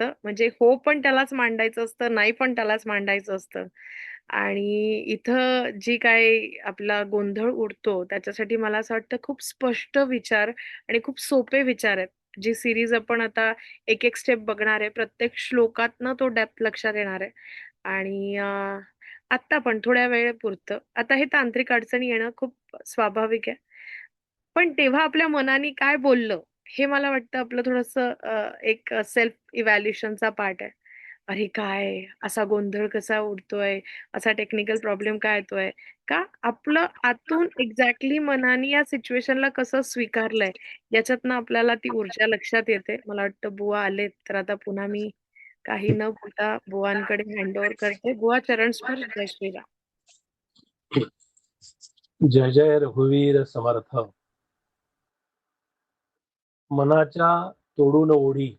असतं. म्हणजे हो पण त्यालाच मांडायचं असतं, नाही पण त्यालाच मांडायचं असतं. आणि इथं जी काही आपला गोंधळ उडतो, त्याच्यासाठी मला असं वाटतं खूप स्पष्ट विचार आणि खूप सोपे विचार आहेत. जी सीरीज आपण आता एक-एक स्टेप बघणार आहे. प्रत्येक श्लोकातनं तो डेप्थ लक्षात येणार आहे. आणि आत्ता पण थोड्या वेळेपुरतं. आता हे तांत्रिक अडचणी येणं खूप स्वाभाविक आहे. पण तेव्हा आपल्या मनाने काय बोललं, हे मला वाटतं आपलं थोडंसं एक सेल्फ इव्हॅल्युएशनचा पार्ट आहे. अरे काय, असा गोंधळ कसा उडतोय, असा टेक्निकल प्रॉब्लेम का येतोय? का आपलं आतून एक्झॅक्टली मनाने या सिच्युएशनला कसं स्वीकारलंय, याच्यातनं आपल्याला ती ऊर्जा लक्षात येते. मला वाटतं बुवा आलेत, तर आता पुन्हा मी काही न बोलता बुवांकडे हँडओव्हर करते. बुवा चरणस्पर्श. जय श्रीराम. जय जय रघुवीर समर्थ. मनाच्या तोडून ओढी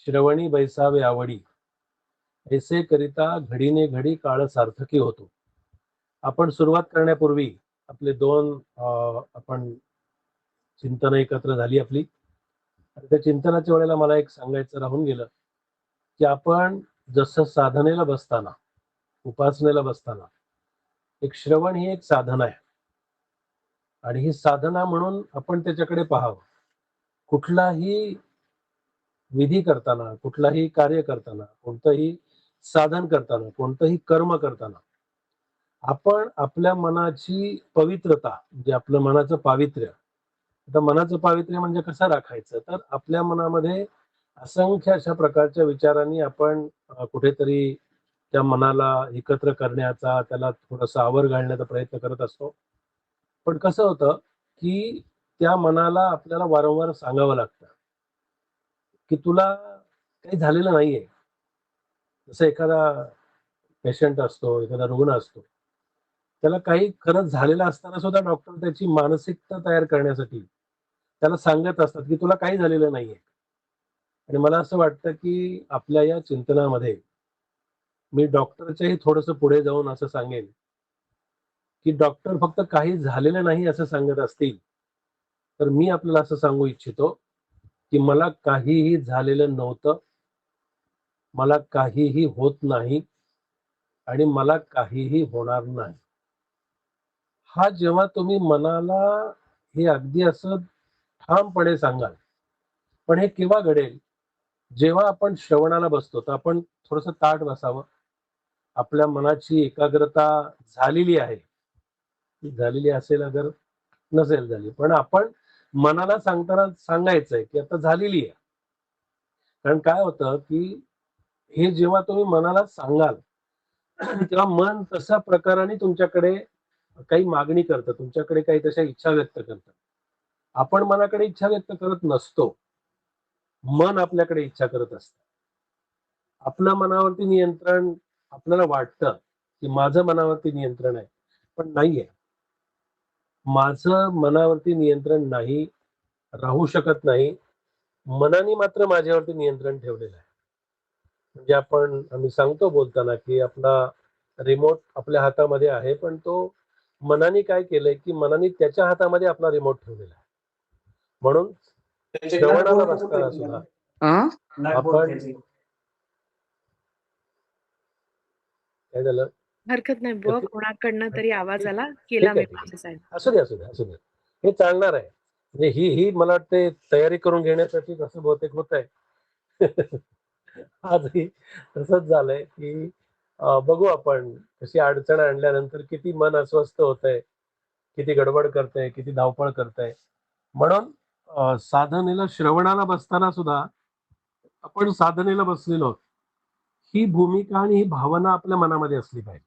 श्रवणी बैसावे आवडी, ऐसे करिता घडीने घडी काळ सार्थकी होतो. आपण सुरुवात करण्यापूर्वी आपले दोन आपण चिंतन एकत्र झाली आपली. आणि त्या चिंतनाच्या वेळेला मला एक सांगायचं राहून गेलं की आपण जसं साधनेला बसताना, उपासनेला बसताना, एक श्रवण ही एक साधना आहे. आणि ही साधना म्हणून आपण त्याच्याकडे पाहावं. कुठलाही विधी करताना, कुठलाही कार्य करताना, कोणतंही साधन करताना, कोणतंही कर्म करताना आपण आपल्या मनाची पवित्रता, म्हणजे आपलं मनाचं पावित्र्य. आता मनाचं पावित्र्य म्हणजे कसं राखायचं, तर आपल्या मनामध्ये असंख्य अशा प्रकारच्या विचारांनी आपण कुठेतरी त्या मनाला एकत्र करण्याचा, त्याला थोडंसं आवर घालण्याचा प्रयत्न करत असतो. पण कसं होतं की त्या मनाला आपल्याला वारंवार सांगावं लागतं की तुला काही झालेलं नाहीये. जसं एखादा पेशंट असतो, एखादा रुग्ण असतो, त्याला काही खरंच झालेलं असताना सुद्धा डॉक्टर त्याची मानसिकता तयार करण्यासाठी त्याला सांगत असतात की तुला काही झालेलं नाहीये. आणि मला असं वाटतं की आपल्या या चिंतनामध्ये मी डॉक्टरच्याही थोडंसं पुढे जाऊन असं सांगेन की डॉक्टर फक्त काही झालेलं नाही असं सांगत असतील, तर मी आपल्याला असं सांगू इच्छितो की मला काहीही झालेलं नव्हतं, मला काहीही होत नाही आणि मला काहीही होणार नाही. हा जेव्हा तुम्ही मनाला हे अगदी असं ठामपणे सांगाल, पण हे केव्हा घडेल, जेव्हा आपण श्रवणाला बसतो. तर आपण थोडंसं ताठ बसावं. आपल्या मनाची एकाग्रता झालेली आहे, ती झालेली असेल, अगर नसेल झाली, पण आपण मनाला सांगताना सांगायचंय की आता झालेली आहे. कारण काय होतं की हे जेव्हा तुम्ही मनाला सांगाल तेव्हा मन तशा प्रकाराने तुमच्याकडे काही मागणी करतं, तुमच्याकडे काही तशा इच्छा व्यक्त करतं. आपण मनाकडे इच्छा व्यक्त करत नसतो, मन आपल्याकडे इच्छा करत असतं. आपलं मनावरती नियंत्रण आपल्याला वाटतं की माझं मनावरती नियंत्रण आहे, पण नाहीये. माझं मनावरती नियंत्रण नाही, राहू शकत नाही. मनाने मात्र माझ्यावरती नियंत्रण ठेवलेलं आहे. म्हणजे आम्ही सांगतो बोलताना की आपला रिमोट आपल्या हातामध्ये आहे, पण तो मनाने काय केलंय की मनाने त्याच्या हातामध्ये आपला रिमोट ठेवलेला आहे. म्हणून श्रवणाला बसताना सुद्धा आपण काय झालं? हरकत नाही बुवा, कोणाकडनं तरी आवाज आला. केला ठीक मी आहे, ठीक आहे. माझ्या साइडने. असू दे, असू दे, असू दे. हे चालणार आहे. म्हणजे ही मला वाटते तयारी करून घेण्यासाठी कसं बहुतेक होत आहे. आजही तसंच झालंय की बघू आपण कशी अडचण आणल्यानंतर किती मन अस्वस्थ होतंय, किती गडबड करतंय, किती धावपळ करतंय. म्हणून साधनेला श्रवणाला बसताना सुद्धा आपण साधनेला बसलेलो आहोत. ही भूमिका आणि ही भावना आपल्या मनामध्ये असली पाहिजे.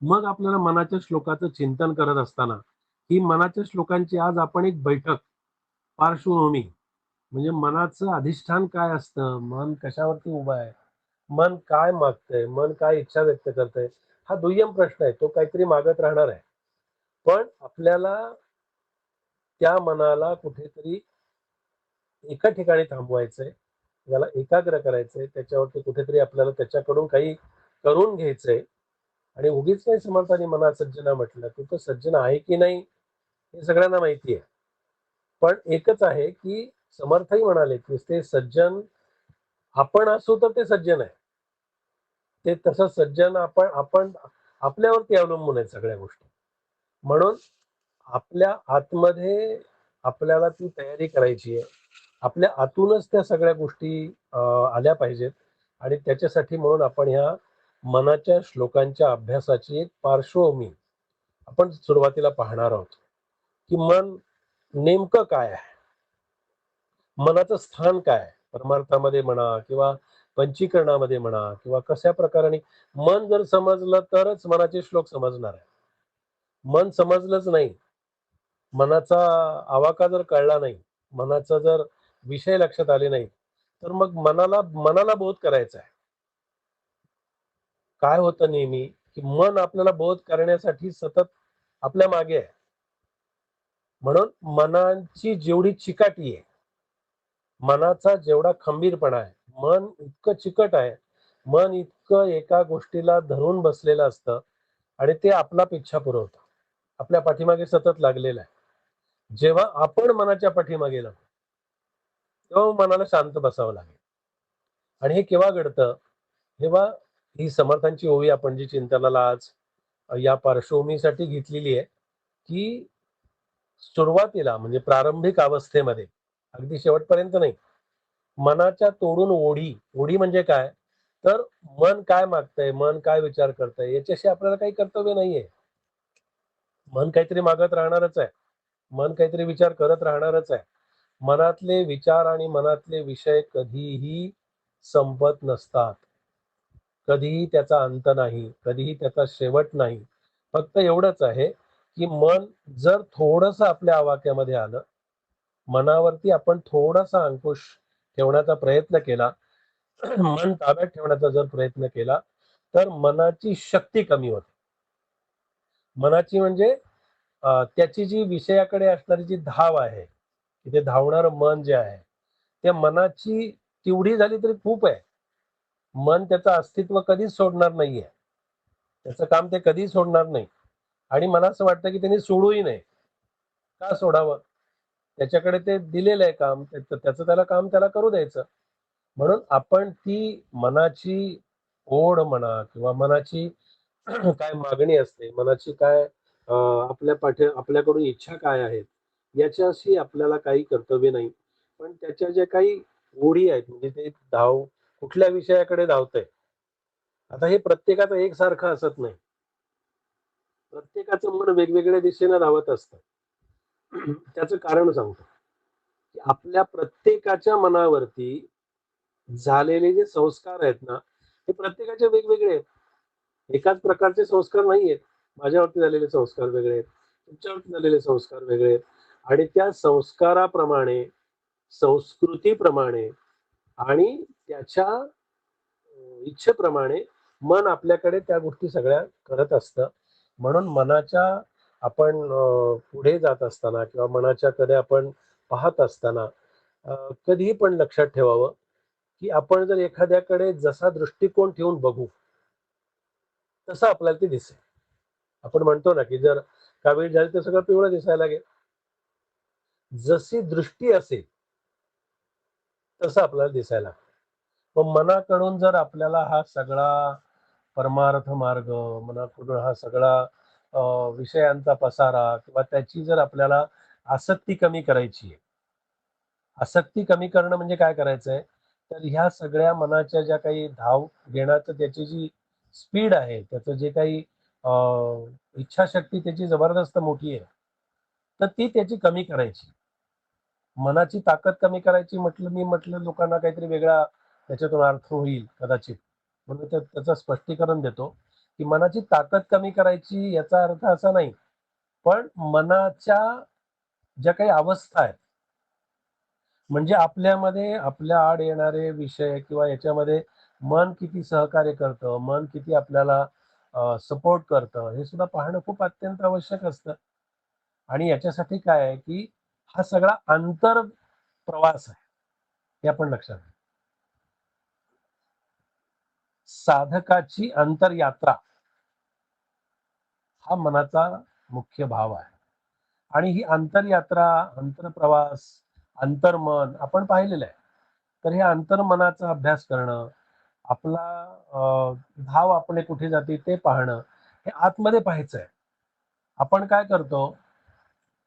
मग आपल्याला मनाच्या श्लोकाचं चिंतन करत असताना ही मनाच्या श्लोकांची आज आपण एक बैठक, पार्श्वभूमी, म्हणजे मनाचं अधिष्ठान काय असतं, मन कशावरती उभं आहे, मन काय मागतंय, मन काय इच्छा व्यक्त करतंय, हा दुय्यम प्रश्न आहे. तो काहीतरी मागत राहणार आहे. पण आपल्याला त्या मनाला कुठेतरी एका ठिकाणी थांबवायचंय, त्याला एकाग्र करायचंय, त्याच्यावरती कुठेतरी आपल्याला त्याच्याकडून काही करून घ्यायचंय. आणि उगीच नाही समर्थाने मना सज्जना म्हटलं, की तो सज्जन आहे की नाही हे सगळ्यांना माहिती आहे. पण एकच आहे की समर्थही म्हणाले की ते सज्जन आपण असू तर ते सज्जन आहे. ते तसं सज्जन आपण आपण आपल्यावरती अवलंबून आहेत सगळ्या गोष्टी. म्हणून आपल्या आतमध्ये आपल्याला ती तयारी करायची आहे. आपल्या आतूनच त्या सगळ्या गोष्टी आल्या पाहिजेत आणि त्याच्यासाठी म्हणून आपण ह्या मनाच्या श्लोकांच्या अभ्यासाची एक पार्श्वभूमी आपण सुरुवातीला पाहणार आहोत, की मन नेमकं काय आहे? मनाचं स्थान काय आहे? परमार्थामध्ये म्हणा किंवा पंचीकरणामध्ये म्हणा किंवा कशा प्रकाराने मन जर समजलं तरच मनाचे श्लोक समजणार आहे. मन समजलंच नाही, मनाचा आवाका जर कळला नाही, मनाचा जर विषय लक्षात आले नाही, तर मग मनाला मनाला बोध करायचा आहे. काय होतं नेहमी, की मन आपल्याला बोध करण्यासाठी सतत आपल्या मागे आहे. म्हणून मनाची जेवढी चिकाटी आहे, मनाचा जेवढा खंबीरपणा आहे, मन इतकं चिकट आहे, मन इतकं एका गोष्टीला धरून बसलेलं असतं आणि ते आपला पिच्छा पुरवतं. आपल्या पाठीमागे सतत लागलेलं आहे. जेव्हा आपण मनाच्या पाठीमागे लागतो, तेव्हा मनाला शांत बसावं लागेल. आणि हे केव्हा घडतं? तेव्हा ही समर्थांची ओवी आपण जी चिंतनाला आज या पार्श्वभूमीसाठी घेतलेली आहे, की सुरुवातीला म्हणजे प्रारंभिक अवस्थेमध्ये, अगदी शेवटपर्यंत नाही. मनाच्या तोडून ओढी. ओढी म्हणजे काय? तर मन काय मागतंय, मन काय विचार करतंय याच्याशी आपल्याला काही कर्तव्य नाहीये. मन काहीतरी मागत राहणारच आहे. मन काहीतरी विचार करत राहणारच आहे. मनातले विचार आणि मनातले विषय कधीही संपत नसतात. कधीही त्याचा अंत नाही, कधीही त्याचा शेवट नाही. फक्त एवढंच आहे, की मन जर थोडंसं आपल्या आवाक्यामध्ये आलं, मनावरती आपण थोडासा अंकुश ठेवण्याचा प्रयत्न केला, मन ताब्यात ठेवण्याचा जर प्रयत्न केला, तर मनाची शक्ती कमी होते. मनाची म्हणजे त्याची जी विषयाकडे असणारी जी धाव आहे, की ते धावणारं मन जे आहे, त्या मनाची तेवढी झाली तरी खूप आहे. मन त्याचं अस्तित्व कधीच सोडणार नाहीये. त्याचं काम ते कधीच सोडणार नाही आणि मला असं वाटतं, की त्यांनी सोडूही नये. का सोडावं? त्याच्याकडे ते दिलेलं आहे काम. त्याचं त्याचं त्याला काम त्याला करू द्यायचं. म्हणून आपण ती मनाची ओढ म्हणा किंवा मनाची काय मागणी असते, मनाची काय आपल्याकडून इच्छा काय आहेत, याच्याशी आपल्याला काही कर्तव्य नाही. पण त्याच्या ज्या काही ओढी आहेत म्हणजे ते कुठल्या विषयाकडे धावतंय. आता हे प्रत्येकाचं एकसारखं असत नाही. प्रत्येकाचं मन वेगवेगळ्या दिशेने धावत असतं. त्याचं कारण सांगतो, की आपल्या प्रत्येकाच्या मनावरती झालेले जे संस्कार आहेत ना, ते प्रत्येकाचे वेगवेगळे आहेत. एकाच प्रकारचे संस्कार नाहीयेत. माझ्यावरती झालेले संस्कार वेगळे आहेत. तुमच्यावरती झालेले संस्कार वेगळे आहेत आणि त्या संस्काराप्रमाणे, संस्कृतीप्रमाणे आणि त्याच्या इच्छेप्रमाणे मन आपल्याकडे त्या गोष्टी सगळ्या करत असतं. म्हणून मनाच्या आपण पुढे जात असताना किंवा मनाच्याकडे आपण पाहत असताना कधीही पण लक्षात ठेवावं, की आपण जर एखाद्याकडे जसा दृष्टिकोन ठेवून बघू, तसं आपल्याला ते दिसेल. आपण म्हणतो ना, की जर कावीळ झाली तर सगळं पिवळं दिसायला लागेल. जशी दृष्टी असेल, तसं आपल्याला दिसायला लागतं. मग मनाकडून जर आपल्याला हा सगळा परमार्थ मार्ग, मनाकडून हा सगळा अ, विषयांचा पसारा किंवा त्याची जर आपल्याला आसक्ती कमी करायची आहे. आसक्ती कमी करणं म्हणजे काय करायचंय? तर ह्या सगळ्या मनाच्या ज्या काही धाव घेण्याचं त्याची जी स्पीड आहे, त्याचं जे काही अ, इच्छाशक्ती त्याची जबरदस्त मोठी आहे. तर ती त्याची कमी करायची. मनाची ताकद कमी करायची मी म्हटलं लोकांना काहीतरी वेगळा त्याच्यातून अर्थ होईल कदाचित. म्हणून त्याचं स्पष्टीकरण देतो, की मनाची ताकद कमी करायची याचा अर्थ असा नाही. पण मनाच्या ज्या काही अवस्था आहेत, म्हणजे आपल्यामध्ये आपल्या आड येणारे विषय किंवा याच्यामध्ये मन किती सहकार्य करतं, मन किती आपल्याला सपोर्ट करतं, हे सुद्धा पाहणं खूप अत्यंत आवश्यक असतं. आणि याच्यासाठी काय आहे, की हा सगळा आंतर प्रवास आहे. हे आपण लक्षात घ्या. साधकाची अंतरयात्रा हा मनाचा मुख्य भाव आहे. आणि ही अंतरयात्रा, अंतरप्रवास, अंतर्मन आपण पाहिलेलं आहे. तर हे अंतर्मनाचा अभ्यास करणं, आपला भाव आपले कुठे जाते ते पाहणं, हे आतमध्ये पाहायचं आहे. आपण काय करतो,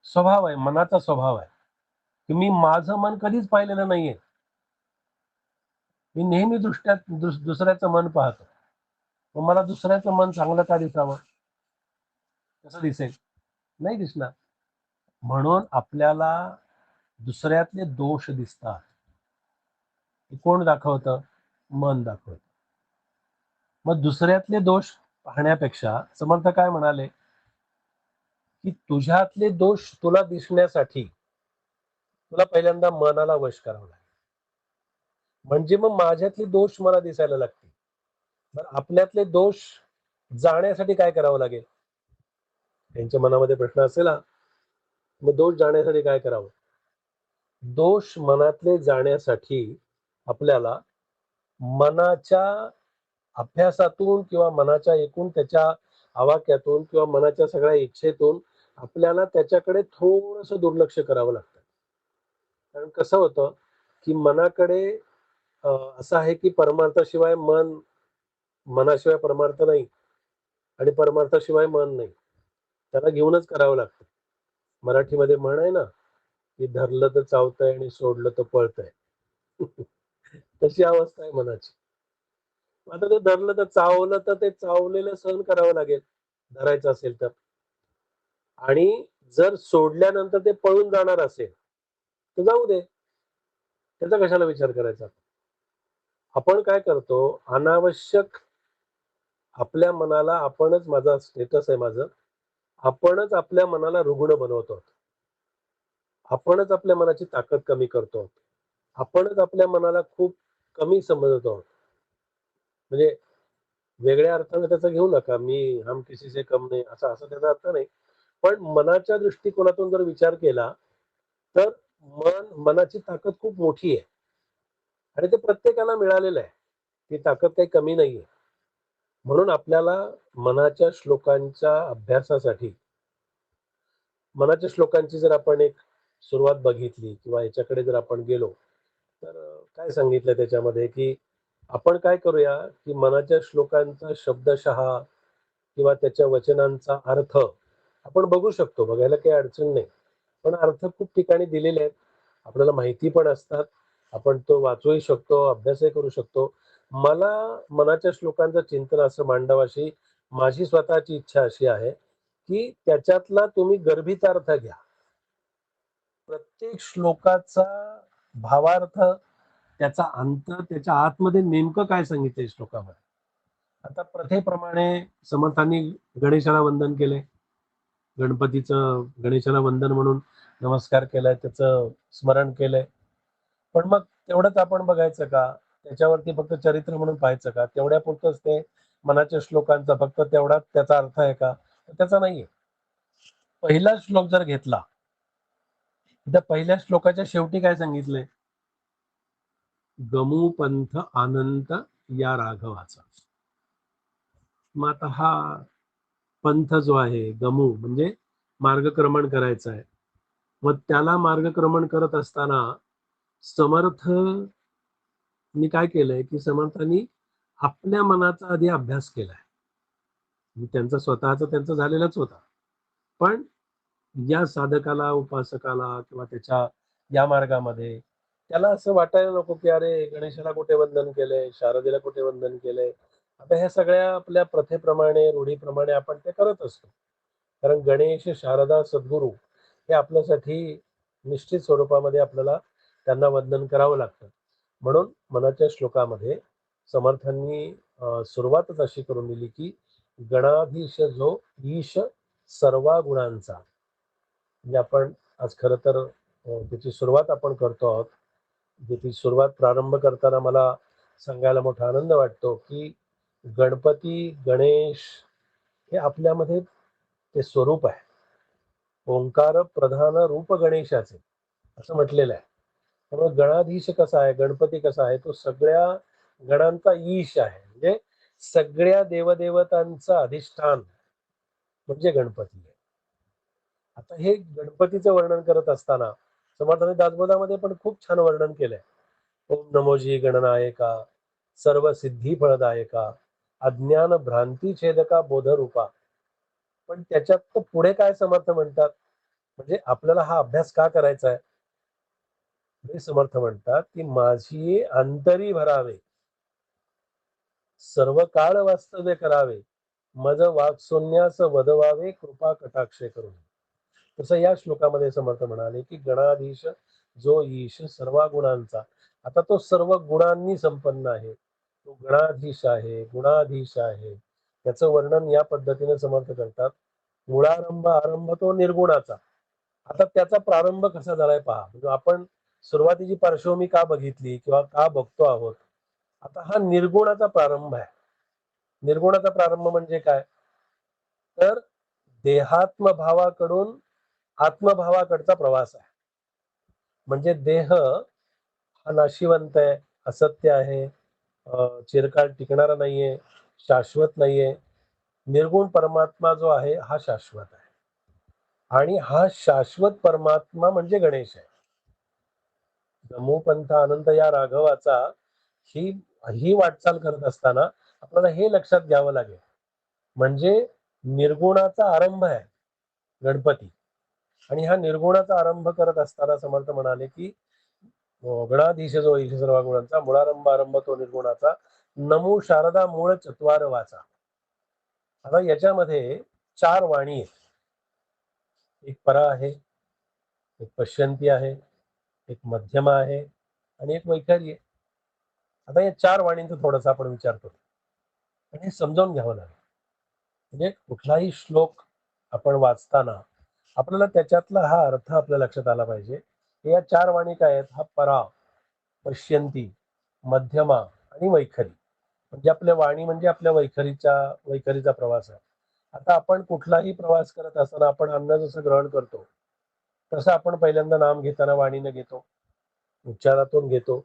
स्वभाव आहे, मनाचा स्वभाव आहे, की मी माझं मन कधीच पाहिलेलं नाहीये. मी नेहमी दुसऱ्याचं मन पाहतो. मग मला दुसऱ्याचं मन चांगलं का दिसावं? कसं दिसेल? नाही दिसणार. म्हणून आपल्याला दुसऱ्यातले दोष दिसतात. हे कोण दाखवतं? मन दाखवतं. मग दुसऱ्यातले दोष पाहण्यापेक्षा समर्थ काय म्हणाले, की तुझ्यातले दोष तुला दिसण्यासाठी तुला पहिल्यांदा मनाला वश करावं लागेल. म्हणजे मग माझ्यातले दोष मला दिसायला लागतील. बरं आपल्यातले दोष जाण्यासाठी काय करावं लागेल? त्यांच्या मनामध्ये प्रश्न असेल हा, मग दोष जाण्यासाठी काय करावं? दोष मनातले जाण्यासाठी आपल्याला मनाच्या अभ्यासातून किंवा मनाच्या एकूण त्याच्या आवाक्यातून किंवा मनाच्या सगळ्या इच्छेतून आपल्याला त्याच्याकडे थोडंसं दुर्लक्ष करावं लागतं. कारण कसं होतं, की मनाकडे असं आहे की परमार्थाशिवाय मनाशिवाय परमार्थ नाही आणि परमार्थाशिवाय मन नाही. त्याला घेऊनच करावं लागतं. मराठीमध्ये म्हण आहे ना, की धरलं तर चावतंय आणि सोडलं तर पळतंय. तशी अवस्था आहे मनाची. आता ते धरलं तर चावलं तर ते चावलेलं सहन करावं लागेल, धरायचं असेल तर. आणि जर सोडल्यानंतर ते पळून जाणार असेल, तर जाऊ दे. त्याचा कशाला विचार करायचा? आपण काय करतो, अनावश्यक आपल्या मनाला आपणच माझा स्टेटस आहे माझं, आपणच आपल्या मनाला रुग्ण बनवतो. आपणच आपल्या मनाची ताकद कमी करतो. आपणच आपल्या मनाला खूप कमी समजतो. म्हणजे वेगळ्या अर्थाने त्याचं घेऊ नका, मी हम किसी से कम नहीं असा असा त्याचा अर्थ नाही. पण मनाच्या दृष्टिकोनातून जर विचार केला, तर मनाची ताकद खूप मोठी आहे आणि ते प्रत्येकाला मिळालेलं आहे. ती ताकद काही कमी नाहीये. म्हणून आपल्याला मनाच्या श्लोकांच्या अभ्यासासाठी मनाच्या श्लोकांची जर आपण एक सुरुवात बघितली किंवा याच्याकडे जर आपण गेलो, तर काय सांगितलं त्याच्यामध्ये, की आपण काय करूया, की मनाच्या श्लोकांचा शब्दशः किंवा त्याच्या वचनांचा अर्थ आपण बघू शकतो. बघायला काही अडचण नाही. पण अर्थ खूप ठिकाणी दिलेले आहेत. आपल्याला माहिती पण असतात. आपण तो वाचूही शकतो, अभ्यासही करू शकतो. मला मनाच्या श्लोकांचं चिंतन असं मांडावं अशी माझी स्वतःची इच्छा अशी आहे, की त्याच्यातला तुम्ही गर्भितार्थ घ्या. प्रत्येक श्लोकाचा भावार्थ, त्याचा अंत, त्याच्या आतमध्ये नेमकं काय सांगितलंय श्लोकामध्ये. आता प्रथेप्रमाणे समर्थांनी गणेशाला वंदन केलंय. गणेशाला वंदन म्हणून नमस्कार केलाय, त्याचं स्मरण केलंय. पण मग तेवढंच आपण बघायचं का? त्याच्यावरती फक्त चरित्र म्हणून पाहायचं का? तेवढ्यापुरतंच ते मनाच्या श्लोकांचा फक्त तेवढाच त्याचा अर्थ आहे का? तर त्याचा नाहीये. पहिला श्लोक जर घेतला, त्या पहिल्या श्लोकाच्या शेवटी काय सांगितलंय? गमू पंथ अनंत या राघवाचा. मग आता हा पंथ जो आहे, गमू म्हणजे मार्गक्रमण करायचं आहे. मग त्याला मार्गक्रमण करत असताना समर्थनी काय केलंय, की समर्थांनी आपल्या मनाचा आधी अभ्यास केलाय. त्यांचा स्वतःचा त्यांचा झालेलाच होता. पण या साधकाला, उपासकाला किंवा त्याच्या या मार्गामध्ये त्याला असं वाटायला नको, की अरे गणेशाला कुठे वंदन केलंय, शारदेला कुठे वंदन केलंय. आता ह्या सगळ्या आपल्या प्रथेप्रमाणे, रूढीप्रमाणे आपण ते करत असतो. कारण गणेश, शारदा, सद्गुरू हे आपल्यासाठी निश्चित स्वरूपामध्ये आपल्याला त्यांना वंदन करावं लागतं. म्हणून मनाच्या श्लोकामध्ये समर्थांनी सुरुवातच अशी करून दिली, की गणाधीश जो ईश सर्वा गुणांचा. म्हणजे आपण आज खरं तर त्याची सुरुवात आपण करतो आहोत. त्याची सुरुवात प्रारंभ करताना मला सांगायला मोठा आनंद वाटतो, की गणपती, गणेश हे आपल्यामध्ये ते स्वरूप आहे. ओंकार प्रधान रूप गणेशाचे असं म्हटलेलं आहे. त्यामुळे गणाधीश कसा आहे, गणपती कसा आहे, तो सगळ्या गणांचा ईश आहे. म्हणजे सगळ्या देवदेवतांचं अधिष्ठान म्हणजे गणपती आहे. आता हे गणपतीचं वर्णन करत असताना समर्थांनी दासबोधामध्ये पण खूप छान वर्णन केलंय. ओम नमोजी गणनायका सर्व सिद्धी फळदायका अज्ञान भ्रांती छेदका बोधरूपा. पण त्याच्यात तो पुढे काय समर्थ म्हणतात, म्हणजे आपल्याला हा अभ्यास का करायचा आहे? हे समर्थ म्हणतात की माझी अंतरी भरावे, सर्व काळ वास्तव्य करावे, मज वाक्शून्यास वदवावे कृपा कटाक्षे करून. तसं या श्लोकामध्ये समर्थ म्हणाले की गणाधीश जो ईश सर्व गुणांचा, आता तो सर्व गुणांनी संपन्न आहे, तो गणाधीश आहे, गुणाधीश आहे. त्याचं वर्णन या पद्धतीने समर्थ करतात. मूळारंभ आरंभ तो निर्गुणाचा. आता त्याचा प्रारंभ कसा झालाय पहा, म्हणजे आपण सुरुवातीची पार्श्वभूमी का बघितली किंवा का बघतो आहोत. आता हा निर्गुणाचा प्रारंभ आहे. निर्गुणाचा प्रारंभ म्हणजे काय, तर देहात्म भावाकडून आत्मभावाकडचा प्रवास आहे. म्हणजे देह हा नाशिवंत आहे, असत्य आहे, चिरकाल टिकणारा नाहीये, शाश्वत नाहीये. निर्गुण परमात्मा जो आहे हा शाश्वत आहे, आणि हा शाश्वत परमात्मा म्हणजे गणेश आहे. नमोपंथ अनंत या राघवाचा ही ही वाटचाल करत असताना आपल्याला हे लक्षात घ्यावं लागेल, म्हणजे निर्गुणाचा आरंभ आहे गणपती. आणि हा निर्गुणाचा आरंभ करत असताना समर्थ म्हणाले की गणाधीश जो ईश सर्व गुणांचा मूळारंभ आरंभ तो निर्गुणाचा नमो शारदा मूळ चत्वार वाचा. आता याच्यामध्ये चार वाणी आहेत. एक परा आहे, एक पश्यंती आहे, एक मध्यमा आहे आणि एक वैखरी आहे. आता या चार वाणींचा थोडासा आपण विचार करू आणि हे समजावून घ्यावं लागेल. म्हणजे कुठलाही श्लोक आपण वाचताना आपल्याला त्याच्यातला हा अर्थ आपल्या लक्षात आला पाहिजे. या चार वाणी काय आहेत, हा परा, पश्यंती, मध्यमा आणि वैखरी. म्हणजे आपल्या वाणी म्हणजे आपल्या वैखरीचा प्रवास आहे. आता आपण कुठलाही प्रवास करत असताना आपण अन्न जसं ग्रहण करतो तसं आपण पहिल्यांदा नाम घेताना वाणीनं घेतो, उच्चारातून घेतो,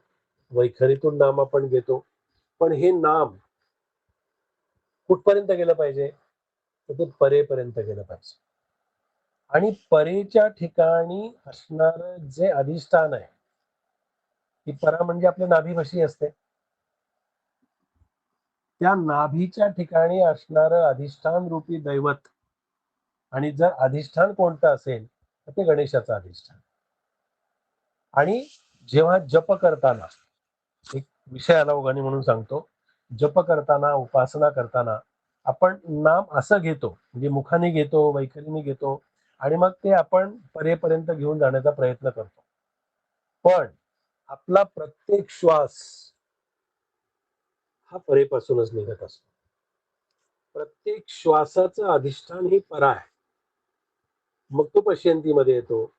वैखरीतून नाम आपण घेतो. पण हे नाम कुठपर्यंत गेलं पाहिजे, तर ते परेपर्यंत गेलं पाहिजे. आणि परेच्या ठिकाणी असणार जे अधिष्ठान आहे, ती परा म्हणजे आपल्या नाभीपाशी असते, त्या नाभीच्या ठिकाणी असणार अधिष्ठान रूपी दैवत. आणि जर अधिष्ठान कोणतं असेल तर ते गणेशाचं अधिष्ठान. आणि जेव्हा जप करताना, एक विषय आला उगानी म्हणून सांगतो, जप करताना उपासना करताना आपण नाम असं घेतो, म्हणजे मुखाने घेतो, वैखरीने घेतो, आणि मग ते आपण परेपर्यंत घेऊन जाण्याचा प्रयत्न करतो. पण आपला प्रत्येक श्वास हा परेपासूनच निघत असतो. प्रत्येक श्वासाचं अधिष्ठान ही परा आहे. मग तो पश्यंतीमध्ये येतो,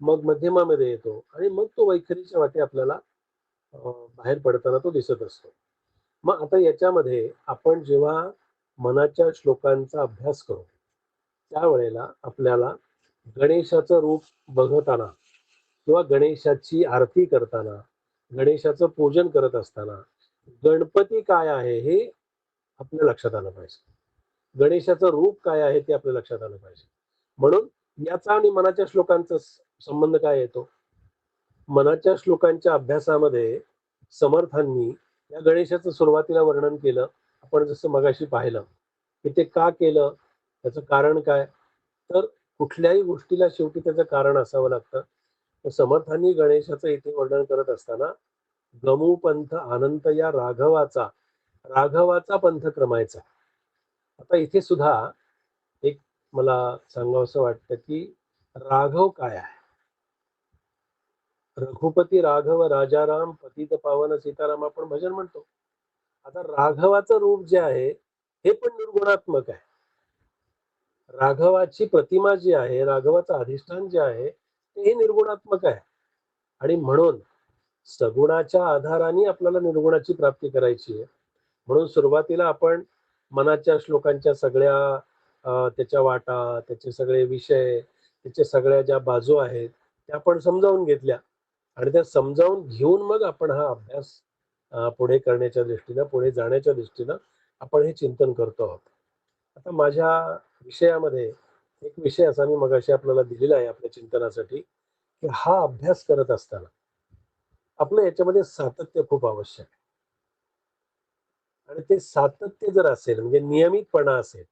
मग मध्यमामध्ये येतो, आणि मग तो वैखरीच्या वाटे आपल्याला बाहेर पडताना तो दिसत असतो. मग आता याच्यामध्ये आपण जेव्हा मनाच्या श्लोकांचा अभ्यास करू त्यावेळेला आपल्याला गणेशाचं रूप बघताना किंवा गणेशाची आरती करताना, गणेशाचं पूजन करत असताना गणपती काय आहे हे आपल्या लक्षात आलं पाहिजे. गणेशाचं रूप काय आहे ते आपल्या लक्षात आलं पाहिजे. म्हणून याचा आणि मनाच्या श्लोकांचा संबंध काय येतो? मनाच्या श्लोकांच्या अभ्यासामध्ये समर्थांनी या गणेशाचं सुरुवातीला वर्णन केलं. आपण जसं मगाशी पाहिलं की ते का केलं, त्याचं कारण काय, तर कुठल्याही गोष्टीला शेवटी त्याचं कारण असावं लागतं. तर समर्थांनी गणेशाचं इथे वर्णन करत असताना गमू पंथ अनंत या राघवाचा पंथ क्रमायचा. आता इथे सुद्धा एक मला सांगावंसं वाटतं की राघव काय आहे. रघुपती राघव राजाराम पतित पावन सीताराम आपण भजन म्हणतो. आता राघवाचं रूप जे आहे हे पण निर्गुणात्मक आहे. राघवाची प्रतिमा जी आहे, राघवाचं अधिष्ठान जे आहे ते निर्गुणात्मक आहे. आणि म्हणून सगुणाच्या आधाराने आपल्याला निर्गुणाची प्राप्ती करायची आहे. म्हणून सुरुवातीला आपण मनाच्या श्लोकांच्या सगळ्या त्याच्या वाटा, त्याचे सगळे विषय, त्याच्या सगळ्या ज्या बाजू आहेत त्या आपण समजावून घेतल्या, आणि त्या समजावून घेऊन मग आपण हा अभ्यास पुढे करण्याच्या दृष्टीनं, पुढे जाण्याच्या दृष्टीनं आपण हे चिंतन करतो आहोत. आता माझ्या विषयामध्ये एक विषय असा मी मगाशी आपल्याला दिलेला आहे आपल्या चिंतनासाठी, की हा अभ्यास करत असताना आपलं याच्यामध्ये सातत्य खूप आवश्यक आहे. आणि ते सातत्य जर असेल म्हणजे नियमितपणा असेल,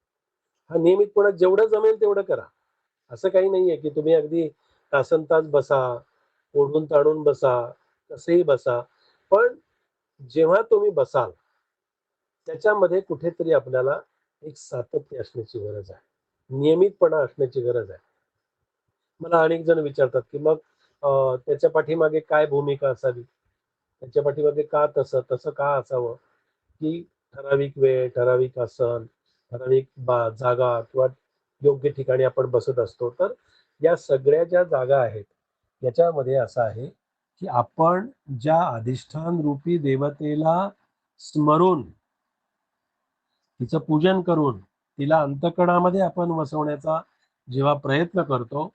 हा नियमितपणा जेवढं जमेल तेवढं करा. असं काही नाहीये, की तुम्ही अगदी तासनतास बसा, ओढून ताणून बसा, कसंही बसा. पण जेव्हा तुम्ही बसाल, त्याच्यामध्ये कुठेतरी आपल्याला एक सातत्य असण्याची गरज आहे. नियमितपणा असण्याची गरज आहे. मला अनेक जण विचारतात, की मग त्याच्या पाठीमागे काय भूमिका असावी? त्याच्या पाठीमागे का तसं? तसं का असावं? की ठराविक वेळ, ठराविक आसन, ठराविक जागा किंवा योग्य ठिकाणी आपण बसत असतो. तर या सगळ्या ज्या जागा आहेत, याच्यामध्ये असं आहे, की आपण ज्या अधिष्ठान रूपी देवतेला स्मरून, तिचं पूजन करून, तिला अंतःकरणामध्ये आपण वसवण्याचा जेव्हा प्रयत्न करतो,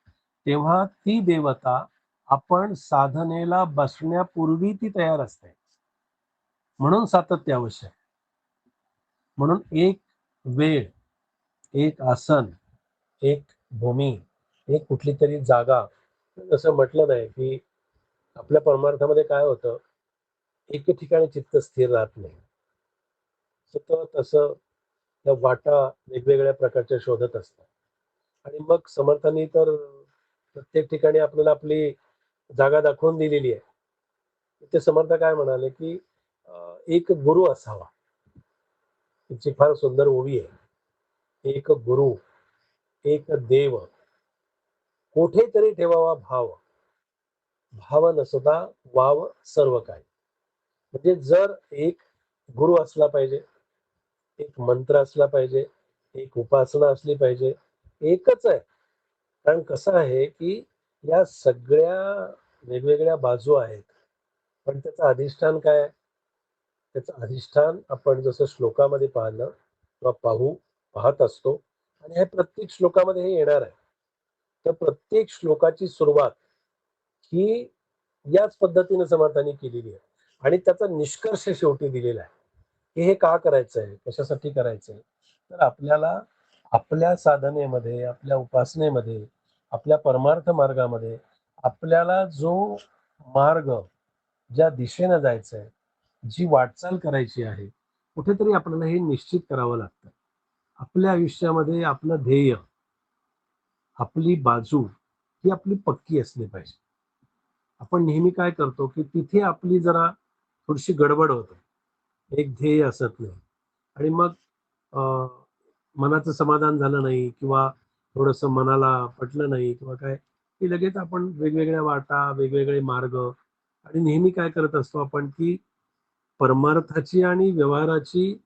तेव्हा ती देवता आपण साधनेला बसण्यापूर्वी ती तयार असते. म्हणून सातत्य आवश्यक. म्हणून एक वेळ, एक आसन, एक भूमी, एक कुठली तरी जागा. जसं म्हटलं नाही, की आपल्या परमार्थामध्ये काय होतं, एके ठिकाणी चित्त स्थिर राहत नाही. सतत असं त्या वाटा वेगवेगळ्या प्रकारच्या शोधत असतात. आणि मग समर्थांनी तर प्रत्येक ठिकाणी आपल्याला आपली जागा दाखवून दिलेली आहे. ते समर्थ काय म्हणाले, की एक गुरु असावा. तिची फार सुंदर ओवी आहे. एक गुरु, एक देव, कोठेतरी ठेवावा भाव, भाव नसता वाव सर्व काही. म्हणजे जर एक गुरु असला पाहिजे, एक मंत्र असला पाहिजे, एक उपासना असली पाहिजे. एकच आहे. कारण कसं आहे, की या सगळ्या वेगवेगळ्या बाजू आहेत. पण त्याचं अधिष्ठान काय आहे? त्याचं अधिष्ठान आपण जसं श्लोकामध्ये पाहिलं किंवा पाहत असतो आणि हे प्रत्येक श्लोकामध्ये हे येणार आहे. तर प्रत्येक श्लोकाची सुरुवात ही याच पद्धतीने समर्थांनी केलेली आहे आणि त्याचा निष्कर्ष शेवटी दिलेला आहे, की हे का करायचंय? कशासाठी करायचंय? तर आपल्याला आपल्या साधनेमध्ये, आपल्या उपासनेमध्ये, आपल्या परमार्थ मार्गामध्ये आपल्याला जो मार्ग, ज्या दिशेनं जायचंय, जी वाटचाल करायची आहे, कुठेतरी आपल्याला हे निश्चित करावं लागतं. आपल्या आयुष्यामध्ये आपलं ध्येय, आपली बाजू ही आपली पक्की असली पाहिजे. आपण नेहमी काय करतो, की तिथे आपली जरा थोडीशी गडबड होते. एक ध्येय असत नाही आणि मग अ, मनाचं समाधान झालं नाही किंवा थोडंसं मनाला पटलं नाही किंवा काय, की लगेच आपण वेगवेगळ्या वाटा, वेगवेगळे मार्ग आणि नेहमी काय करत असतो आपण, की परमार्थाची आणि व्यवहाराची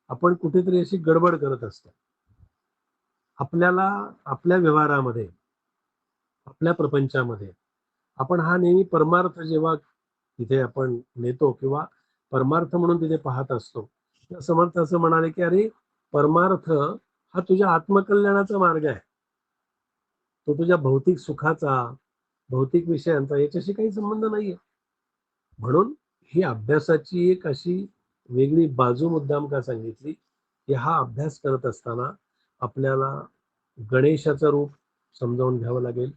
आपण कुठेतरी अशी गडबड करत असतो. आपल्याला आपल्या व्यवहारामध्ये, आपल्या प्रपंचामध्ये आपण हा नेहमी परमार्थ जेव्हा तिथे आपण नेतो किंवा परमार्थ म्हणून तिथे पाहत असतो, तेव्हा समर्थ असं म्हणाले, की "अरे, परमार्थ हा तुझ्या आत्मकल्याणाचा मार्ग आहे. तो तुझ्या भौतिक सुखाचा, भौतिक विषयांचा याच्याशी काही संबंध नाहीये." म्हणून ही अभ्यासाची एक अशी वेगळी बाजू मुद्दाम का सांगितली, की हा अभ्यास करत असताना आपल्याला गणेशाचं रूप समजावून घ्यावं लागेल.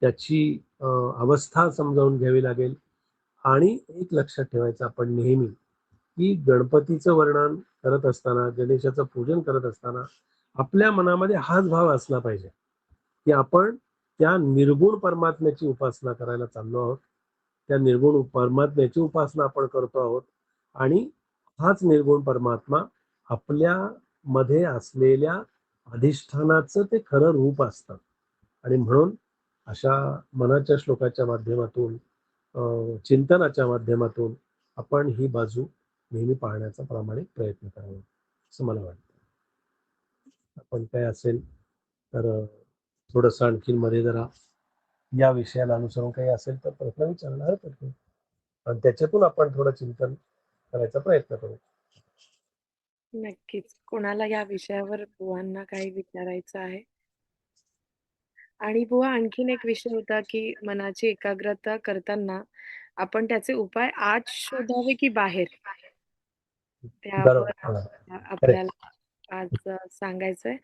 त्याची अवस्था समजावून घ्यावी लागेल आणि एक लक्षात ठेवायचं आपण नेहमी, की गणपतीचं वर्णन करत असताना, गणेशाचं पूजन करत असताना आपल्या मनामध्ये हाच भाव असला पाहिजे, की आपण त्या निर्गुण परमात्म्याची उपासना करायला चाललो आहोत. त्या निर्गुण परमात्म्याची उपासना आपण करतो आहोत आणि हाच निर्गुण परमात्मा आपल्यामध्ये असलेल्या अधिष्ठानाचं ते खरं रूप असतं आणि म्हणून अशा मनाच्या श्लोकाच्या माध्यमातून, चिंतनाच्या माध्यमातून आपण ही बाजू नेहमी पाहण्याचा प्रामाणिक प्रयत्न करावा, असं मला वाटतं. आपण काय असेल तर थोडंसं आणखीन मध्ये जरा या विषयाला अनुसरून काही असेल तर प्रश्न विचारला हरकत नाही. आणि त्याच्यातून आपण थोडं चिंतन करायचा प्रयत्न करू. नक्कीच. कोणाला या विषयावर बुवांना काही विचारायचं आहे? आणि बुवा आणखीन एक विषय होता, की मनाची एकाग्रता करताना आपण त्याचे उपाय आत शोधावे की बाहेर? त्यावर बरोबर. हां. करेक्ट. आपल्याला आज सांगायचंय.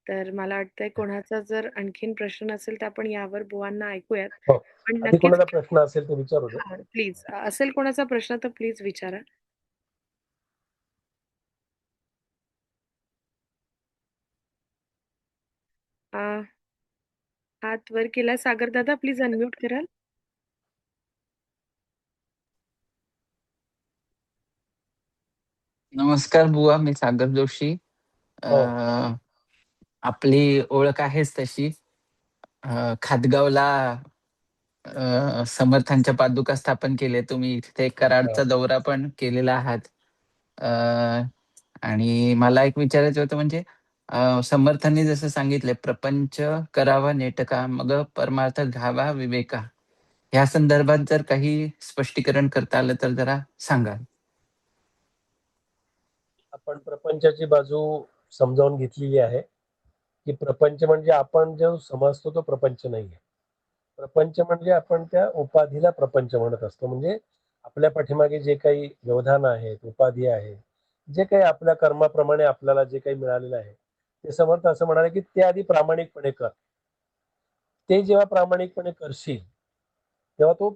तर मला वाटतंय कोणाचा जर आणखीन प्रश्न असेल तर आपण यावर बुवांना ऐकूयात. हो. पण आधी नक्कीच कोणाचा प्रश्न असेल तर विचारू दे. हां, प्लीज असेल कोणाचा प्रश्न तर प्लीज विचारा. अ, हात वर केलाय सागर दादा प्लीज अनम्यूट कराल? नमस्कार बुवा, मी सागर जोशी. अ, हो. आपली ओळख आहेच तशी. खातगावला समर्थांच्या पादुका स्थापन केले तुम्ही. तिथे हा. कराडचा दौरा पण केलेला आहात. अ, आणि मला एक विचारायचं होतं म्हणजे समर्थांनी जसं सांगितलंय, प्रपंच करावा नेटका, मग परमार्थ घ्यावा विवेका. ह्या संदर्भात जर काही स्पष्टीकरण करता आलं तर जरा सांगा. आपण प्रपंचाची बाजू समजावून घेतलेली आहे की प्रपंच म्हणजे आपण जो समजतो तो प्रपंच नाहीये. प्रपंच म्हणजे आपण त्या उपाधीला प्रपंच म्हणत असतो. म्हणजे आपल्या पाठीमागे जे काही व्यवधान आहेत, उपाधी आहे, जे काही आपल्या कर्माप्रमाणे आपल्याला जे काही मिळालेलं आहे, ते समर्थ असं म्हणाले की ते आधी प्रामाणिकपणे कर. ते जेव्हा प्रामाणिकपणे करशील तेव्हा तो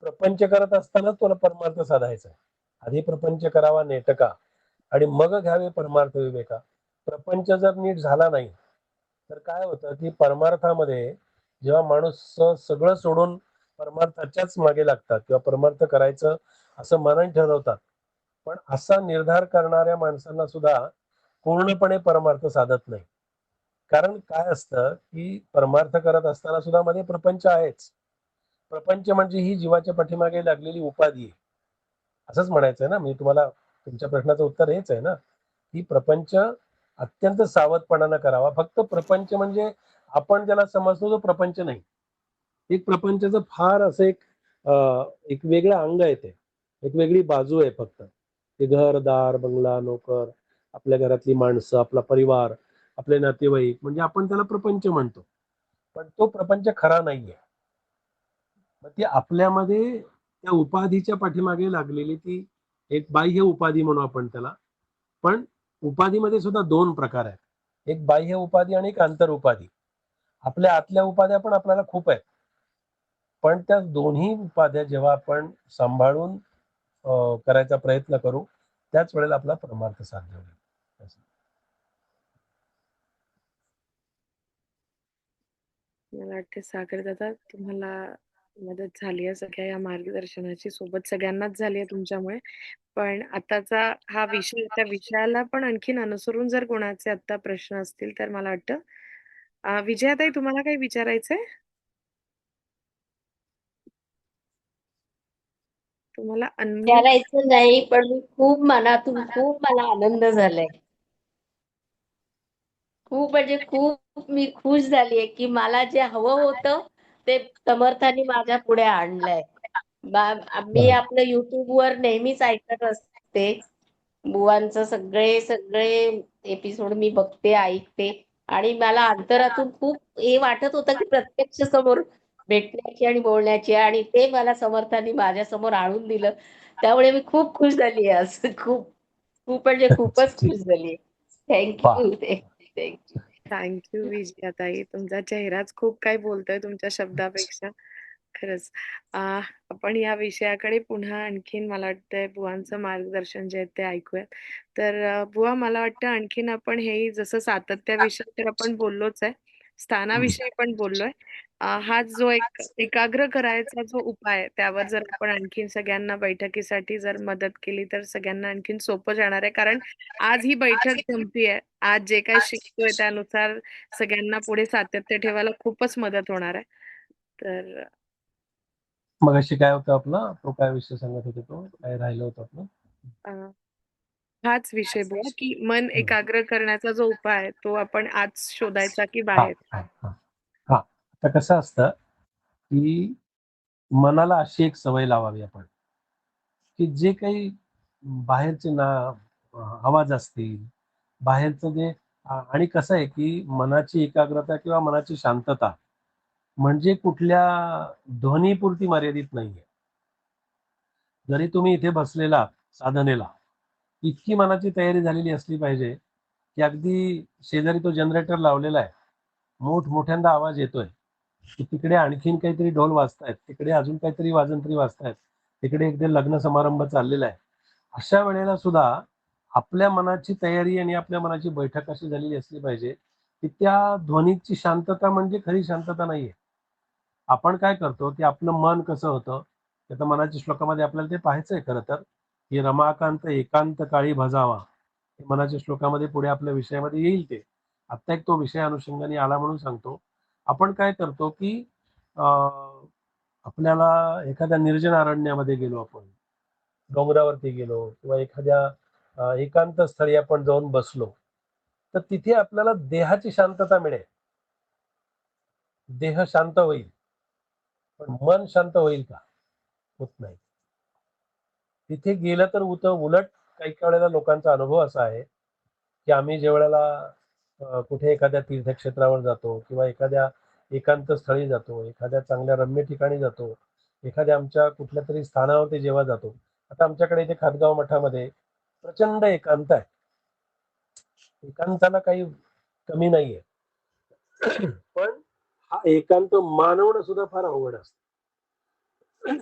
प्रपंच करत असताना तुला परमार्थ साधायचा आहे. आधी प्रपंच करावा नेटका आणि मग घ्यावे परमार्थ विवेका. प्रपंच जर नीट झाला नाही तर काय होतं की परमार्थामध्ये जेव्हा माणूस सगळं सोडून परमार्थाच्याच मागे लागतात किंवा परमार्थ करायचं असं मनाने ठरवतात, पण असा निर्धार करणाऱ्या माणसांना सुद्धा पूर्णपणे परमार्थ साधत नाही. कारण काय असतं की परमार्थ करत असताना सुद्धा मध्ये प्रपंच आहेच. प्रपंच म्हणजे ही जीवाच्या पाठीमागे लागलेली उपाधी आहे. असंच म्हणायचंय ना, मी तुम्हाला तुमच्या प्रश्नाचं उत्तर हेच आहे ना, की प्रपंच अत्यंत सावधपणानं करावा. फक्त प्रपंच म्हणजे आपण ज्याला समजतो तो प्रपंच नाही. एक प्रपंचाचं फार असं एक वेगळं अंग आहे ते. एक वेगळी बाजू आहे फक्त. ते घर-दार, बंगला, नोकर, आपल्या घरातली माणसं, आपला परिवार, आपले नातेवाईक म्हणजे आपण त्याला प्रपंच म्हणतो. पण तो प्रपंच खरा नाहीये. मग ती आपल्यामध्ये त्या उपाधीच्या पाठीमागे लागलेली ती एक बाह्य उपाधी म्हणू आपण त्याला. पण उपाधीमध्ये सुद्धा 2 प्रकार आहेत. एक बाह्य उपाधी आणि एक आंतर उपाधी. आपल्या आतल्या उपाध्या पण आपल्याला खूप आहेत. पण त्या दोन्ही उपाध्या जेव्हा आपण सांभाळून करायचा प्रयत्न करू, त्याच वेळेला आपला परमार्थ साध्य होईल. असं. मला वाटते सागर दादा तुम्हाला मदत झाली आहे सगळ्या या मार्गदर्शनाची. सोबत सगळ्यांनाच झाली आहे तुमच्यामुळे. पण आताचा हा विषय त्या विषयाला पण आणखीन अनुसरून जर कोणाचे आता प्रश्न असतील तर मला वाटतं विजयाताई तुम्हाला काही विचारायचंय? तुम्हाला अनम्यूट विचारायचं नाही, पण मी खूप मनातून खूप मला आनंद झालाय. खूप म्हणजे खूप मी खुश झालीये, की मला जे हवं होतं ते समर्थांनी माझ्या पुढे आणलंय. मी बरोबर. आपलं YouTubeवर नेहमीच ऐकत असते. बुवांचं सगळे सगळे एपिसोड मी बघते, ऐकते आणि मला अंतरातून खूप हे वाटत होतं, की प्रत्यक्ष समोर भेटण्याची आणि बोलण्याची आणि ते मला समर्थांनी माझ्यासमोर आणून दिलं. त्यामुळे मी खूप खुश झालीये आज. खूप, खूप म्हणजे खूपच ठीक. खुश झालीये. थँक वाह! You. Thank you. Thank you विजयाताई. तुमचा चेहराच खूप काही बोलतोय तुमच्या शब्दापेक्षा. खरंच. अ, आपण या विषयाकडे पुन्हा आणखीन मला वाटतंय बुवांचं मार्गदर्शन जे आहे ते ऐकूयात. तर बुवा मला वाटतं आणखीन आपण हे जसं सातत्याविषयी तर आपण बोललोच आहे. स्थानाविषयी पण बोललोय. हा जो एक एकाग्र करायचा जो उपाय आहे, त्यावर जर आपण आणखीन सगळ्यांना बैठकीसाठी जर मदत केली, तर सगळ्यांना आणखीन सोपं जाणार आहे. कारण आज ही बैठक जमली आहे. आज जे काही शिकतोय त्यानुसार सगळ्यांना पुढे सातत्य ठेवायला खूपच मदत होणार आहे. तर मगाशी काय होतं आपलं? तो काय विषय सांगत होते तो? काय राहिलं होतं आपलं? अ, हाच विषय बुवा, की मन हं. एकाग्र करण्याचा जो उपाय आहे, तो आपण आज शोधायचा की हां, बाहेर? हां, हां. हां. आता कसं असतं, की मनाला अशी एक सवय लावावी आपण, की जे काही बाहेरचे आवाज असतील, बाहेरचं जे आणि कसं आहे, की मनाची एकाग्रता किंवा मनाची शांतता म्हणजे कुठल्या ध्वनीपुरती मर्यादित नाहीये. जरी तुम्ही इथे बसलेला साधनेला, इतकी मनाची तयारी झालेली असली पाहिजे, की अगदी शेजारी तो जनरेटर लावलेला आहे, मोठमोठ्यांदा आवाज येतोय की तिकडे आणखीन काहीतरी ढोल वाजतायत, तिकडे अजून काहीतरी वाजंत्री वाजतायत, तिकडे एकदा लग्न समारंभ चाललेला आहे. अशा वेळेला सुद्धा आपल्या मनाची तयारी आणि आपल्या मनाची बैठक अशी झालेली असली पाहिजे की त्या ध्वनीची शांतता म्हणजे खरी शांतता नाहीये. आपण काय करतो की आपलं मन कसं होतं, त्या मनाच्या श्लोकामध्ये आपल्याला ते पाहायचंय खरं तर, की रमाकांत एकांत काळी भजावा. हे मनाच्या श्लोकामध्ये पुढे आपल्या विषयामध्ये येईल ते. आत्ता एक तो विषय अनुषंगाने आला म्हणून सांगतो. आपण काय करतो की आपल्याला एखाद्या निर्जन अरण्यामध्ये गेलो आपण, डोंगरावरती गेलो किंवा एखाद्या एकांत स्थळी आपण जाऊन बसलो, तर तिथे आपल्याला देहाची शांतता मिळेल. देह शांत होईल, पण मन शांत होईल का? होत नाही. तिथे गेलं तर उलट काही काही वेळेला लोकांचा अनुभव असा आहे की आम्ही ज्या वेळेला कुठे एखाद्या तीर्थक्षेत्रावर जातो किंवा एखाद्या एकांत स्थळी जातो, एखाद्या चांगल्या रम्य ठिकाणी जातो, एखाद्या आमच्या कुठल्या तरी स्थानावरती जेव्हा जातो. आता आमच्याकडे इथे खातगाव मठामध्ये प्रचंड एकांत आहे. एकांताला काही कमी नाहीये. पण हा एकांत मानवणं सुद्धा फार अवघड असतं.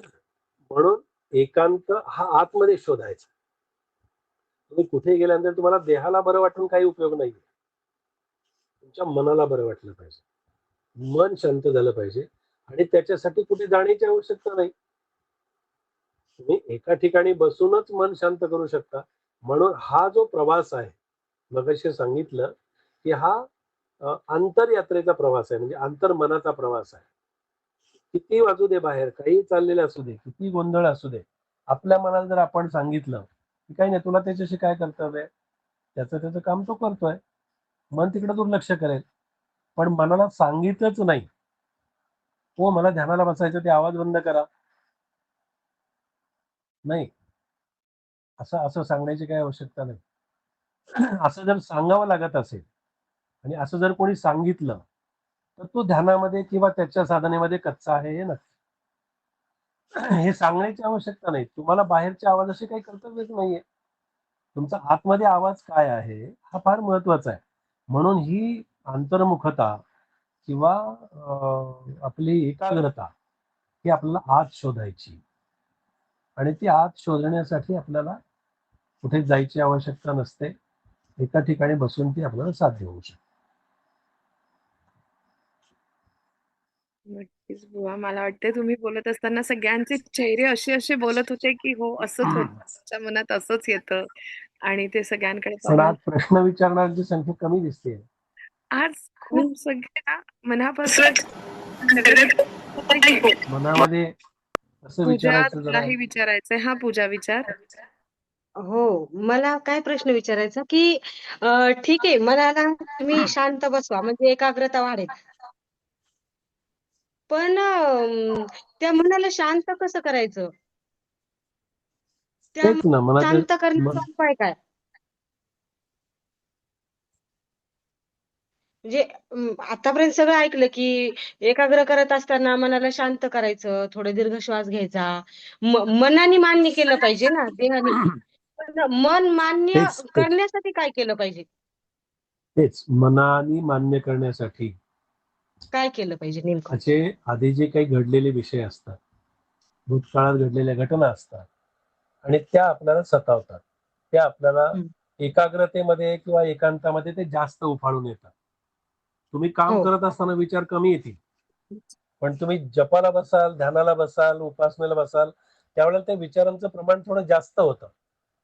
म्हणून एकांत हा आतमध्ये शोधायचा. तुम्ही कुठे गेल्यानंतर तुम्हाला देहाला बरं वाटून काही उपयोग नाहीये. तुमच्या मनाला बरं वाटलं पाहिजे. मन शांत झालं पाहिजे आणि त्याच्यासाठी कुठे जाण्याची आवश्यकता नाही. तुम्ही एका ठिकाणी बसूनच मन शांत करू शकता. म्हणून हा जो प्रवास आहे, मगाशी सांगितलं की हा आंतरयात्रेचा प्रवास आहे, म्हणजे अंतर्मनाचा प्रवास आहे. किती वाजू दे बाहेर, काही चाललेलं असू दे, किती गोंधळ असू दे, आपल्या मनाला जर आपण सांगितलं की काही नाही, तुला त्याच्याशी काय कर्तव्य आहे, त्याचं काम तो करतोय, मन तिकडे दुर्लक्ष करेल. पण मनाला सांगितलंच नाही, हो मला ध्यानाला बसायचं, ते आवाज बंद करा, नाही, असं असं सांगण्याची काही आवश्यकता नाही. असं जर सांगावं लागत असेल आणि असं जर कोणी सांगितलं, तर तो ध्यानामध्ये किंवा त्याच्या साधनेमध्ये कच्चा आहे हे नक्की. हे सांगण्याची आवश्यकता नाही. तुम्हाला बाहेरच्या आवाजाशी काही कर्तव्यच नाहीये. तुमचा आतमध्ये आवाज काय आहे हा फार महत्वाचा आहे. म्हणून ही अंतर्मुखता किंवा आपली एकाग्रता ही आपल्याला आत शोधायची आणि ती आत शोधण्यासाठी आपल्याला कुठे जायची आवश्यकता नसते. एका ठिकाणी बसून ती आपल्याला साध्य होऊ शकते. नक्कीच बुवा. मला वाटतंय तुम्ही बोलत असताना सगळ्यांचे चेहरे असे बोलत होते की हो असंच होतं. माझ्या मनात असंच येतं आणि ते सगळ्यांकडे पण पाहून आज प्रश्न विचारणाऱ्यांची संख्या कमी दिसते. आज खूप सगळे ना मनापासून सगळे मनामध्ये असं पूजा विचारायचं जरा. तुलाही विचारायचंय. हा पूजा विचार. हो, मला काय प्रश्न विचारायचा, की ठीक आहे मनाला तुम्ही शांत बसवा म्हणजे एकाग्रता वाढेल. पण त्या मनाला शांत कसं करायचं? त्या तेच ना मनाचं शांत करण्याचा उपाय काय? म्हणजे आतापर्यंत सगळं ऐकलं, की एकाग्र करत असताना मनाला शांत करायचं, थोडे दीर्घ श्वास घ्यायचा. मनाने मान्य केलं पाहिजे ना, देहाने. पण मन मान्य तेच तेच करण्यासाठी काय केलं पाहिजे? तेच मनाने मान्य करण्यासाठी काय केलं पाहिजे नेमकं? असे आधी जे काही घडलेले विषय असतात, भूतकाळात घडलेल्या घटना असतात आणि त्या आपल्याला सतावतात. त्या आपल्याला हं. एकाग्रतेमध्ये किंवा एकांतामध्ये ते जास्त उफाळून येतात. तुम्ही काम हो. करत असताना विचार कमी येतील, पण तुम्ही जपाला बसाल, ध्यानाला बसाल, उपासनेला बसाल, त्यावेळेला त्या विचारांचं प्रमाण थोडं जास्त होतं.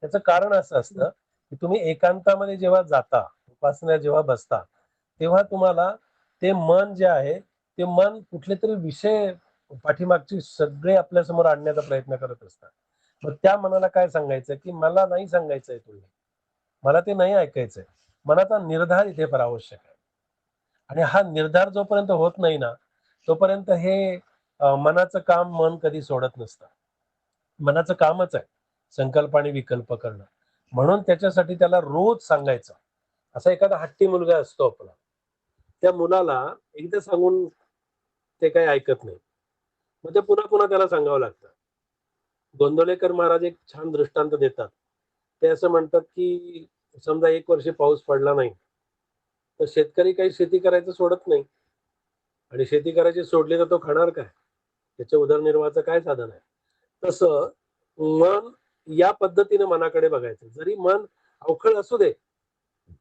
त्याचं कारण असं असतं की तुम्ही एकांतामध्ये जेव्हा जाता, उपासनेला जेव्हा बसता, तेव्हा तुम्हाला ते मन जे आहे, ते मन कुठले तरी विषय पाठीमागचे सगळे आपल्यासमोर आणण्याचा प्रयत्न करत असतात. मग त्या मनाला काय सांगायचं की मला नाही सांगायचंय तुम्ही, मला ते नाही ऐकायचंय. मनाचा निर्धार इथे फार आवश्यक आहे. आणि हा निर्धार जोपर्यंत होत नाही ना, तोपर्यंत हे मनाचं काम मन कधी सोडत नसतं. मनाचं कामच आहे संकल्प आणि विकल्प करणं. म्हणून त्याच्यासाठी त्याला रोज सांगायचं. असा एखादा हट्टी मुलगा असतो आपला, त्या मुलाला एकदा सांगून ते काही ऐकत नाही, मग ते पुन्हा पुन्हा त्याला सांगावं लागतं. गोंदवलेकर महाराज एक छान दृष्टांत देतात. ते असं म्हणतात की समजा 1 वर्ष पाऊस पडला नाही, तर शेतकरी काही शेती करायचं सोडत नाही आणि शेती करायची सोडली तर तो खाणार काय? त्याच्या उदरनिर्वाहाचं काय साधन आहे? तसं मन या पद्धतीने मनाकडे बघायचं. जरी मन अवखळ असू दे,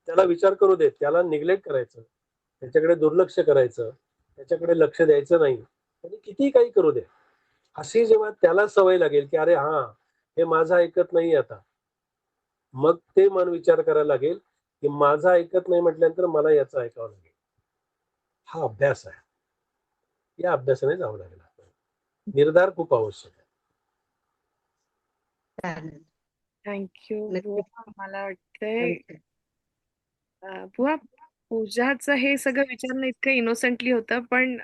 त्याला विचार करू दे, त्याला निग्लेक्ट करायचं, त्याच्याकडे दुर्लक्ष करायचं, त्याच्याकडे लक्ष द्यायचं नाही. त्याने कितीही काही करू दे. अशी जेव्हा त्याला सवय लागेल, की अरे हां, हे माझं ऐकत नाही आता. मग ते मन विचार करायला लागेल, की माझं ऐकत नाही म्हटल्यानंतर मला याचं ऐकावं लागेल. हा अभ्यास आहे. या अभ्यासाने जावं लागेल आपल्याला. निर्धार खूप आवश्यक आहे. चालेल. थँक्यू नक्की. बुवा. मला वाटतंय बुवा पूजाचं हे सगळं विचारणं इतकं इनोसंटली होतं, पण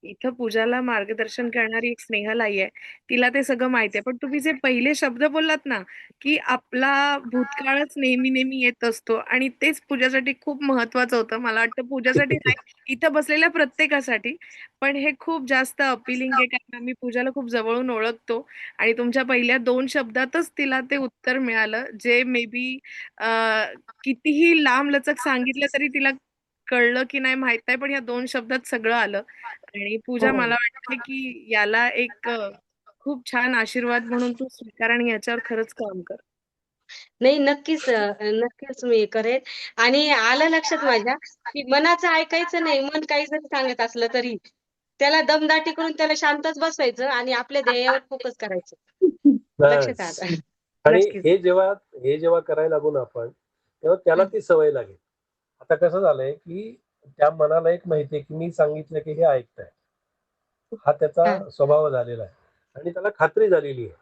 इथं पूजाला मार्गदर्शन करणारी एक स्नेहल आई आहे. तिला ते सगळं माहिती आहे. पण तुम्ही जे पहिले शब्द बोललात ना, की आपला भूतकाळच नेहमी-नेहमी येत असतो आणि तेच पूजासाठी खूप महत्वाचं होतं. मला वाटतं पूजासाठी नाही, इथं बसलेल्या प्रत्येकासाठी. पण हे खूप जास्त अपीलिंग आहे, कारण आम्ही पूजाला खूप जवळून ओळखतो आणि तुमच्या पहिल्या 2 शब्दातच तिला ते उत्तर मिळालं, जे मे बी कितीही लांबलचक सांगितलं तरी तिला कळलं की नाही माहित नाही, पण या 2 शब्दात सगळं आलं. आणि पूजा हो. मला वाटतं की याला एक खूप छान आशीर्वाद म्हणून तू स्वीकार आणि याच्यावर खरंच काम कर. नाही, नक्कीच नक्कीच मी करेन. आणि आलं लक्षात माझ्या, की मनाचं ऐकायचं नाही. मन काही जरी सांगत असलं तरी त्याला दमदाटी करून त्याला शांतच बसवायचं आणि आपल्या ध्येयावर फोकस करायचं. लक्षात बस. आलं. आणि नक्कीच. हे जेव्हा करायला लागू ना आपण, तेव्हा त्याला हं, ती सवय लागेल. आता कसं झालंय, की त्या मनाला एक माहिती आहे, की मी सांगितलं की हे ऐकतंय. हा हां. त्याचा स्वभाव झालेला आहे आणि त्याला खात्री झालेली आहे,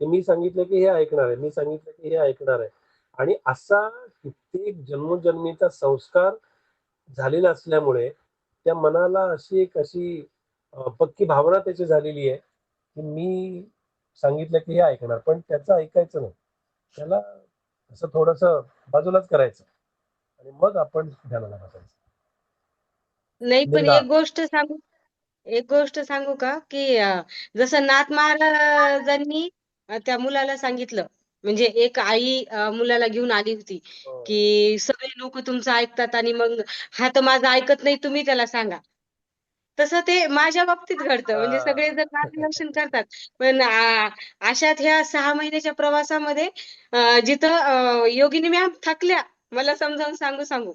की मी सांगितलं की हे ऐकणार आहे, मी सांगितलं की हे ऐकणार आहे. आणि असा कित्येक जन्मोजन्मीचा संस्कार झालेला असल्यामुळे त्या मनाला अशी पक्की भावना त्याची झालेली आहे, की मी सांगितलं की हे ऐकणार. पण त्याचं ऐकायचं नाही. त्याला असं थोडंसं बाजूलाच करायचं आणि मग आपण ध्यानाला बसायचं. नाही, पण निर्धार. एक गोष्ट सांगू का, की जसं नाथ महाराजांनी त्या मुलाला सांगितलं, म्हणजे एक आई मुलाला घेऊन आली होती, हो. की सगळे लोक तुमचं ऐकतात आणि मग हा तर माझं ऐकत नाही, तुम्ही त्याला सांगा. तसं ते माझ्या बाबतीत घडतं. म्हणजे सगळे जण मार्गदर्शन करतात. पण अशात ह्या 6 महिन्याच्या प्रवासामध्ये जिथं योगिनी मॅम थकल्या, मला समजावून सांगू.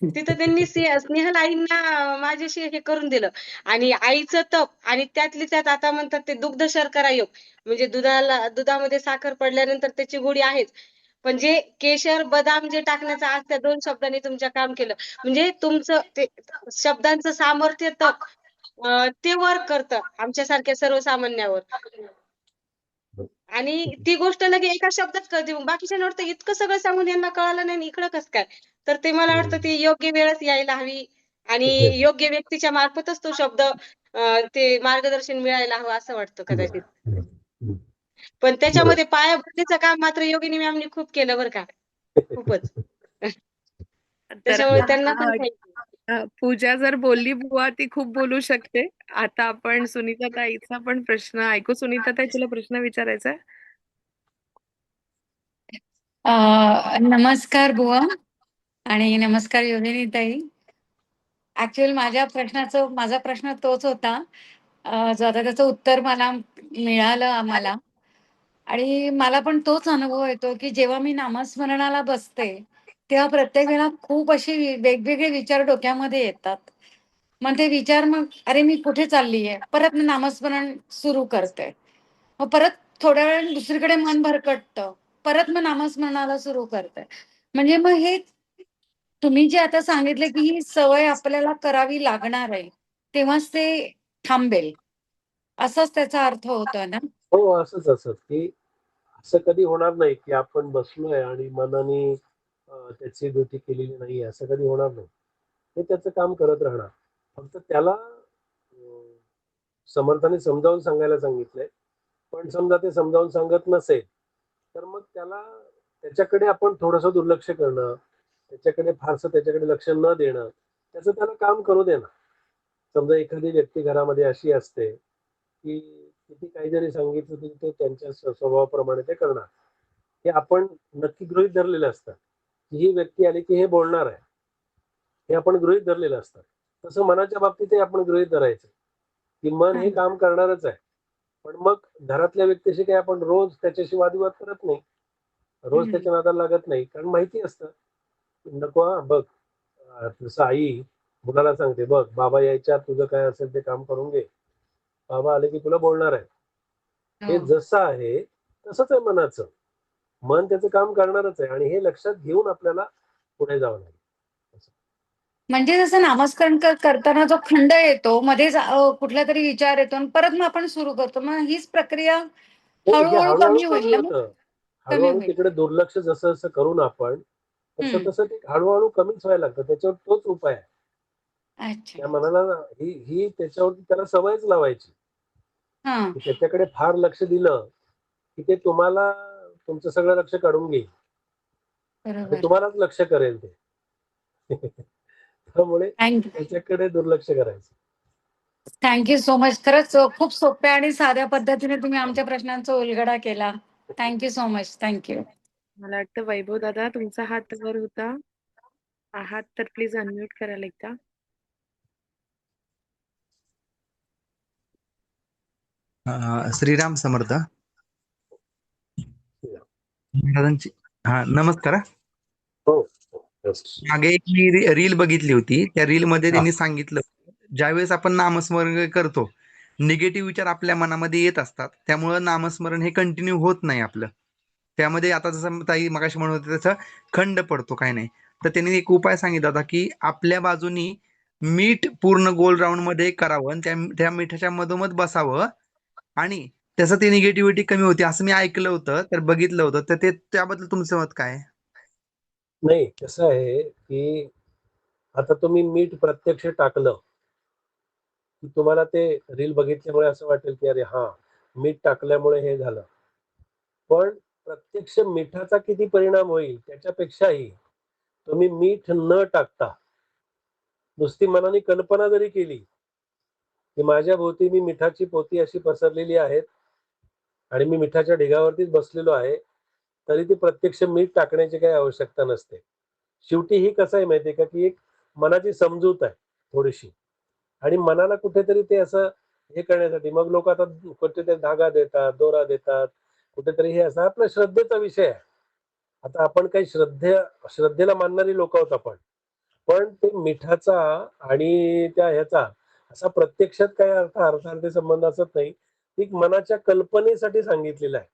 तिथं त्यांनी स्नेहल आईंना माझ्याशी हे करून दिलं. आणि आईचं तप आणि त्यातली त्यात आता म्हणतात ते दुग्ध शर्करा योग. म्हणजे दुधामध्ये साखर पडल्यानंतर त्याची गोडी आहेच. पण जे केशर, बदाम जे टाकण्याचं आज त्या 2 शब्दांनी तुमच्या काम केलं. म्हणजे तुमचं ते शब्दांचं सामर्थ्य तप ते वर्क करतं आमच्यासारख्या सर्वसामान्यावर. आणि ती गोष्ट लगे एका शब्दात कळते. मग बाकीच्यांना वाटतं इतकं सगळं सांगून यांना कळालं नाही आणि इकडं कसं काय? तर ते मला वाटतं ती योग्य वेळच यायला हवी आणि योग्य व्यक्तीच्या मार्फतच तो शब्द ते मार्गदर्शन मिळायला हवं असं वाटतं कदाचित. पण बरोबर. त्याच्यामध्ये पायाभरणीचं काम मात्र योगिनी मॅमनी खूप केलं बरं का. खूपच. तर त्याच्यामुळे त्यांना पण थँक पूजा जर बोलली बुवा ती खूप बोलू शकते. आता आपण सुनीता ताईचा पण प्रश्न ऐकू. सुनीता ताई, तुला प्रश्न विचारायचा आहे? नमस्कार बुवा आणि नमस्कार योगिनी ताई. ऍक्च्युअली माझा प्रश्न तोच होता, जो आता त्याचं उत्तर मला मिळालं आम्हाला. आणि मला पण तोच अनुभव येतो, की जेव्हा मी नामस्मरणाला बसते, तेव्हा प्रत्येक वेळेला खूप अशी वेगवेगळे विचार डोक्यामध्ये येतात. मग ते विचार अरे मी कुठे चाललीये? परत मी नामस्मरण सुरू करते. मग परत थोड्या वेळाने दुसरीकडे मन भरकटतं. परत मग नामस्मरणाला सुरू करते. म्हणजे मग हे तुम्ही जे आता सांगितले, की ही सवय आपल्याला करावी लागणार आहे, तेव्हाच ते थांबेल. असाच त्याचा अर्थ होतो ना? हो, असंच, की असं कधी होणार नाही, की आपण बसलोय आणि मनाने त्याची ड्युटी केलेली नाहीये, असं कधी होणार नाही. ते त्याचं काम करत राहणार. फक्त त्याला समर्थाने समजावून सांगायला सांगितलंय. पण समजा ते समजावून सांगत नसेल, तर मग त्याच्याकडे आपण थोडंसं दुर्लक्ष करणं, त्याच्याकडे लक्ष न देणं, त्याचं त्याला काम करू दे ना. समजा एखादी व्यक्ती घरामध्ये अशी असते, की किती काही जरी सांगितलं तरी ते त्यांच्या स्वभावाप्रमाणे ते करणार. हे आपण नक्की गृहीत धरलेलं असतं, की ही व्यक्ती आली की हे बोलणार आहे. हे आपण गृहीत धरलेलं असतं. तसं मनाच्या बाबतीतही आपण गृहीत धरायचं की मन हे काम करणारच आहे. पण मग घरातल्या व्यक्तीशी काही आपण रोज त्याच्याशी वादविवाद करत नाही, रोज त्याच्या नादाला लागत नाही, कारण माहिती असतं नको हा बघ. जसं आई मुलाला सांगते, बघ बाबा यायच्या आत तुझं काय असेल ते काम करून घे, बाबा आले की तुला बोलणार आहे. हे हो. जसं आहे तसंच आहे मनाचं. मन त्याचं काम करणारच आहे आणि हे लक्षात घेऊन आपल्याला पुढे जावं लागेल. म्हणजे जसं नामस्मरण करताना जो खंड येतो मध्येच कुठला तरी विचार येतो आणि परत मग आपण सुरू करतो, मग हीच प्रक्रिया हे हळूहळू हळूहळू कमी होईल कमी ना मग? होतं. कमी हळूहळू होईल. तिकडे दुर्लक्ष जसं जसं करू ना आपण, तसं हम्म. तसं ते हळूहळू कमीच व्हायला लागतं. त्याच्यावर तोच उपाय आहे. अच्छा. त्या मनाला ना ही त्याच्यावरती त्याला सवयच लावायची, हा. की त्याच्याकडे फार लक्ष दिलं की ते तुम्हाला तुमचं सगळं लक्ष काढून घेईल आणि बरोबर. तुम्हालाच लक्ष करेल ते. त्यामुळे थँक्यू. त्याच्याकडे दुर्लक्ष करायचं. Thank you so much. खरंच खूप सोप्या आणि साध्या पद्धतीने तुम्ही आमच्या प्रश्नांचा उलगडा केला. Thank you so much. थँक्यू. मला वाटतं वैभव दादा तुमचा हात वर होता. आहात तर प्लीज अनम्यूट करायला एकदा. श्रीराम समर्थ. दादांची नमस्कार. हो हो. मागे एक मी रील बघितली होती. त्या रील मध्ये हा. त्यांनी सांगितलं, ज्यावेळेस आपण नामस्मरण करतो, निगेटिव्ह विचार आपल्या मनामध्ये येत असतात, त्यामुळं नामस्मरण हे कंटिन्यू होत नाही आपलं. त्यामध्ये आता जसं ताई मगाशी म्हणत होते तसं खंड पडतो, काय नाही. तर त्यांनी एक उपाय सांगितला होता की आपल्या बाजूनी मीठ पूर्ण गोल राऊंड मध्ये करावं आणि त्या मिठाच्या मधोमध बसावं आणि त्याचं ते निगेटिव्हिटी कमी होती असं मी ऐकलं होतं, तर बघितलं होतं. तर ते त्याबद्दल तुमचं मत काय आहे? नाही कसं आहे की आता तुम्ही मीठ प्रत्यक्ष टाकलं की तुम्हाला ते रील बघितल्यामुळे असं वाटेल की अरे हा मीठ टाकल्यामुळे हे झालं. पण प्रत्यक्ष मिठाचा किती परिणाम होईल त्याच्यापेक्षाही तुम्ही मीठ न टाकता नुसती मनाने कल्पना जरी केली की माझ्या भोवती मी मिठाची पोती अशी पसरलेली आहेत आणि मी मिठाच्या ढिगावरतीच बसलेलो आहे, तरी ती प्रत्यक्ष मीठ टाकण्याची काही आवश्यकता नसते. शेवटी ही कसं आहे माहितीये का की एक मनाची समजूत आहे थोडीशी आणि मनाला कुठेतरी ते असं हे करण्यासाठी मग लोक आता कुठेतरी धागा देतात, दोरा देतात, कुठेतरी हे असं आपल्या श्रद्धेचा विषय आहे. आता आपण काही श्रद्धेला मानणारी लोक आहोत आपण, पण ते मिठाचा आणि त्या ह्याचा असा प्रत्यक्षात काही अर्थार्थी संबंध असत नाही. ती मनाच्या कल्पनेसाठी सांगितलेलं आहे.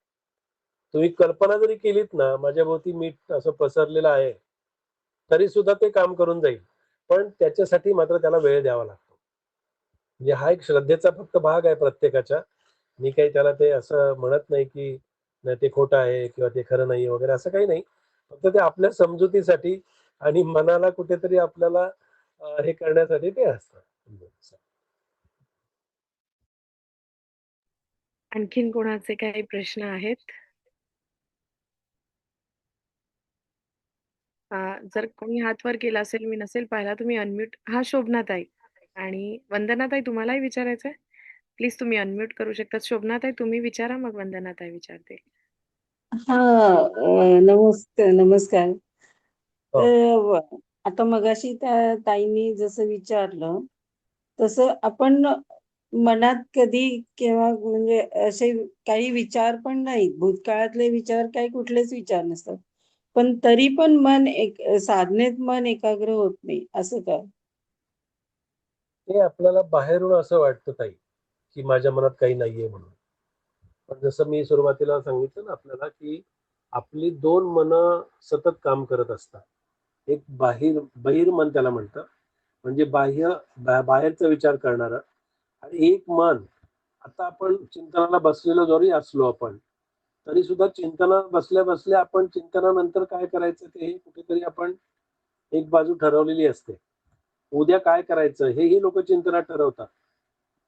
तुम्ही कल्पना जरी केलीत ना माझ्या भोवती मीठ असं पसरलेलं आहे, तरी सुद्धा ते काम करून जाईल. पण त्याच्यासाठी मात्र त्याला वेळ द्यावा लागतो. म्हणजे हा एक श्रद्धेचा फक्त भाग आहे प्रत्येकाच्या. मी काही त्याला ते असं म्हणत नाही की नाही ते खोटं आहे किंवा ते खरं नाही वगैरे असं काही नाही. फक्त ते आपल्या समजुतीसाठी आणि मनाला कुठेतरी आपल्याला हे करण्यासाठी ते असतं. आणखीन कोणाचे काही प्रश्न आहेत? जर कोणी हात वर केला असेल, मी नसेल पाहिला, तुम्ही अनम्यूट शोभनाताई आणि वंदनाताई तुम्हालाही विचारायचंय? प्लीज तुम्ही अनम्यूट करू शकता. शोभनाताई तुम्ही विचारा, मग वंदनाताई विचारतील. नमस्कार. हो. तर आता मगाशी त्या ताईंनी जसं विचारलं तसं आपण मनात कधी केव्हा म्हणजे असे काही विचार पण नाहीत, भूतकाळातले विचार काही कुठलेच विचार नसतात, पण तरी पण साधनेत मन एकाग्र होत नाही, असं काय? ते आपल्याला बाहेरून असं वाटतं ताई की माझ्या मनात काही नाहीये म्हणून. पण जसं मी सुरुवातीला सांगितलं ना आपल्याला की आपली दोन मनं सतत काम करत असतात. एक बहिर्मन त्याला म्हणतात, म्हणजे बाहेरचा विचार करणारं आणि एक मन. आता आपण चिंतनाला बसलेलो जरी असलो आपण, तरी सुद्धा चिंतनात बसल्या बसल्या आपण चिंतनानंतर काय करायचं ते कुठेतरी आपण एक बाजू ठरवलेली असते. उद्या काय करायचं हेही लोक चिंतनात ठरवतात,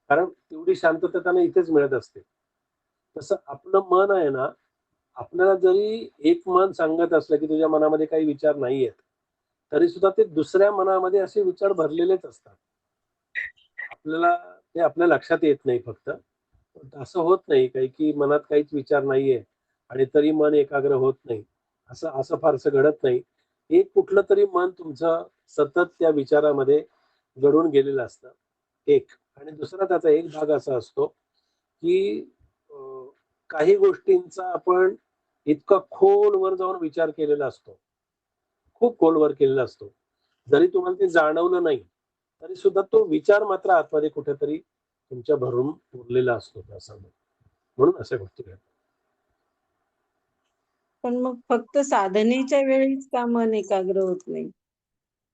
कारण तेवढी शांतता त्यांना इथेच मिळत असते. तसं आपलं मन आहे ना, आपल्याला जरी एक मन सांगत असलं की तुझ्या मनामध्ये काही विचार नाहीयेत, तरी सुद्धा ते दुसऱ्या मनामध्ये असे विचार भरलेलेच असतात. आपल्याला ते आपल्या लक्षात येत नाही फक्त. असं होत नाही काही की मनात काहीच विचार नाहीये आणि तरी मन एकाग्र होत नाही. असं असं फारसं घडत नाही. एक कुठलं तरी मन तुमचं सतत त्या विचारामध्ये गढून गेलेलं असतं एक. आणि दुसरा त्याचा एक भाग असा असतो की काही गोष्टींचा आपण इतका खोलवर जाऊन विचार केलेला असतो, खूप खोलवर केलेला असतो. जरी तुम्हाला ते जाणवलं नाही तरी सुद्धा तो विचार मात्र आतमध्ये कुठेतरी तुमच्या भरून उरलेला असतो त्या समोर. म्हणून अशा गोष्टी घडतात. पण मग फक्त साधनेच्या वेळीच का मन एकाग्र होत नाही?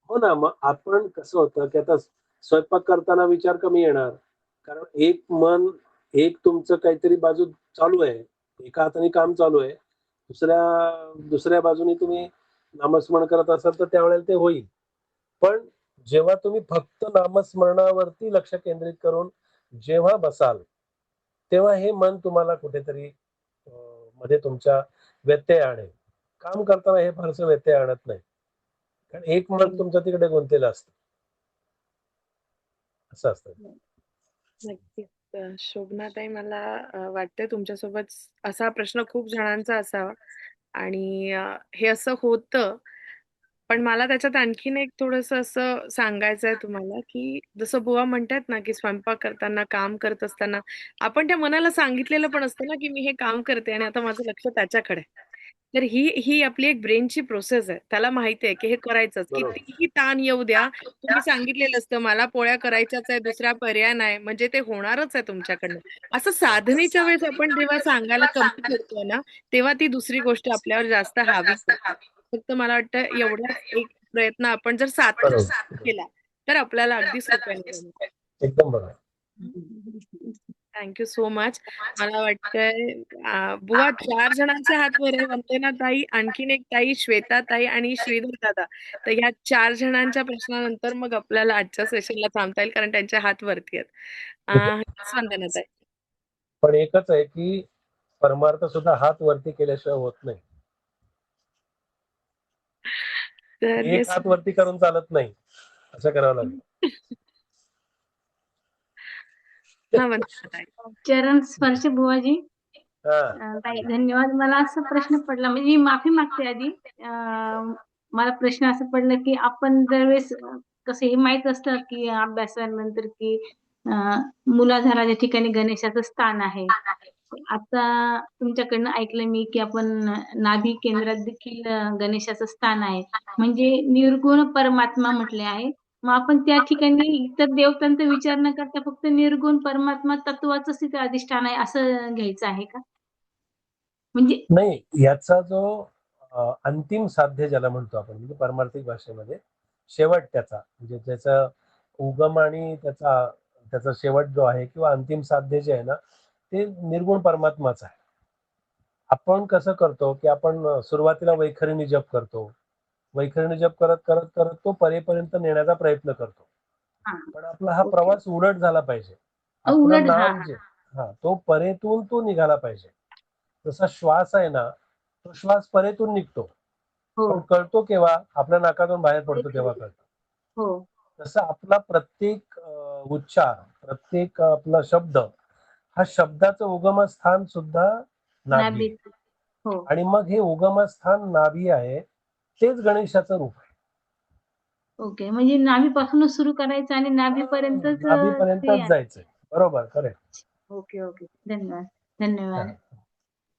हो ना, मग आपण कसं होतं की आता स्वयंपाक करताना विचार कमी येणार. कारण एक मन, एक तुमचं काहीतरी बाजू चालू आहे. एका हाताने काम चालू आहे. दुसऱ्या बाजूने तुम्ही नामस्मरण करत असाल तर त्यावेळेला ते होईल. पण जेव्हा तुम्ही फक्त नामस्मरणावरती लक्ष केंद्रित करून जेव्हा बसाल, तेव्हा हे मन तुम्हाला कुठेतरी मध्ये तुमच्या व्यत्यय आणेल. काम करताना हे फारसं व्यत्यय आणत नाही. कारण एक मन तुमचं तिकडे गुंतलेलं असतं. असं असतं. नक्कीच. शोभनाताई, मला वाटतंय तुमच्यासोबत असा प्रश्न खूप जणांचा असावा आणि हे असं होतं. पण मला त्याच्यात आणखीन एक थोडंसं असं सांगायचं आहे तुम्हाला, की जसं बुवा म्हणतात ना, की स्वयंपाक करताना, काम करत असताना आपण त्या मनाला सांगितलेलं पण असतं ना, की मी हे काम करते आणि आता माझं लक्ष त्याच्याकडे आहे. तर ही आपली एक ब्रेनची प्रोसेस आहे. त्याला माहिती आहे, की हे करायचंच. बरोबर. कितीही ताण येऊ द्या, तुम्ही सांगितलेलं असतं, मला पोळ्या करायच्याच आहे, दुसरा पर्याय नाही, म्हणजे ते होणारच आहे तुमच्याकडनं. असं साधनेच्या वेळेस आपण जेव्हा सांगायला कमी करतो ना, तेव्हा ती दुसरी गोष्ट आपल्यावर जास्त हावी होते. फक्त मला वाटतं एवढाच एक प्रयत्न आपण जर सातत्याने बरोबर. केला, तर आपल्याला अगदी सोप्याने जमेल. एकदम बरोबर. Thank you so much. मला वाटतंय बुवा 4 जणांचे हात वर आहे. वंदना ताई, आणखीन एक ताई, श्वेता ताई आणि श्रीधर दादा. तर ह्या 4 जणांच्या प्रश्नानंतर मग आपल्याला आजच्या सेशनला थांबता येईल, कारण त्यांचे हात वरती आहेत. येस वंदना ताई. पण एकच आहे की परमार्थ सुद्धा हात वरती केल्याशिवाय होत नाही. तर एक येस. हात वरती करून चालत नाही. असं करावं लागेल. हा वंदना ताई. चरण स्पर्श बुवाजी. हा. ताई धन्यवाद. मला असा प्रश्न पडला, म्हणजे मी माफी मागते आधी. मला प्रश्न असं पडलं की आपण दरवेळेस कसं हे माहित असतं की अभ्यासानंतर की मूलाधाराच्या ठिकाणी गणेशाचं स्थान आहे. आता तुमच्याकडनं ऐकलं मी की आपण नाभी केंद्रात देखील गणेशाचं स्थान आहे, म्हणजे निर्गुण परमात्मा म्हटले आहे. मग आपण त्या ठिकाणी इतर देवतांचा विचार न करता फक्त निर्गुण परमात्मा तत्वाचंच तिथे अधिष्ठान आहे असं घ्यायचं आहे का? म्हणजे नाही, याचा जो अंतिम साध्य ज्याला म्हणतो आपण, म्हणजे पारमार्थिक भाषेमध्ये शेवट त्याचा, म्हणजे त्याचा उगम आणि त्याचा शेवट जो आहे किंवा अंतिम साध्य जे आहे ना, ते निर्गुण परमात्माच आहे. आपण कसं करतो की आपण सुरुवातीला वैखरिणी जप करतो. वैखरिणी जप करत करत करत तो परेपर्यंत नेण्याचा प्रयत्न करतो. पण आपला हा ओके. प्रवास उलट झाला पाहिजे. आपलं उलट हा नाम जे तो परेतून तो निघाला पाहिजे. जसा श्वास आहे ना, तो श्वास परेतून निघतो. हो पण कळतो केव्हा? आपल्या नाकातून बाहेर पडतो तेव्हा कळतो. हो तसं आपला प्रत्येक उच्चार, प्रत्येक आपला शब्द, हा शब्दाचं उगमस्थान सुद्धा नाभी आहे. नाभिक. हो आणि मग हे उगमस्थान नाभी आहे, तेच गणेशाचं रूप आहे. ओके, म्हणजे नाभीपासूनच सुरू करायचं आणि नाभीपर्यंतच ते नाभीपर्यंतच आहे. जायचंय. बरोबर, करेक्ट. ओके ओके, धन्यवाद धन्यवाद.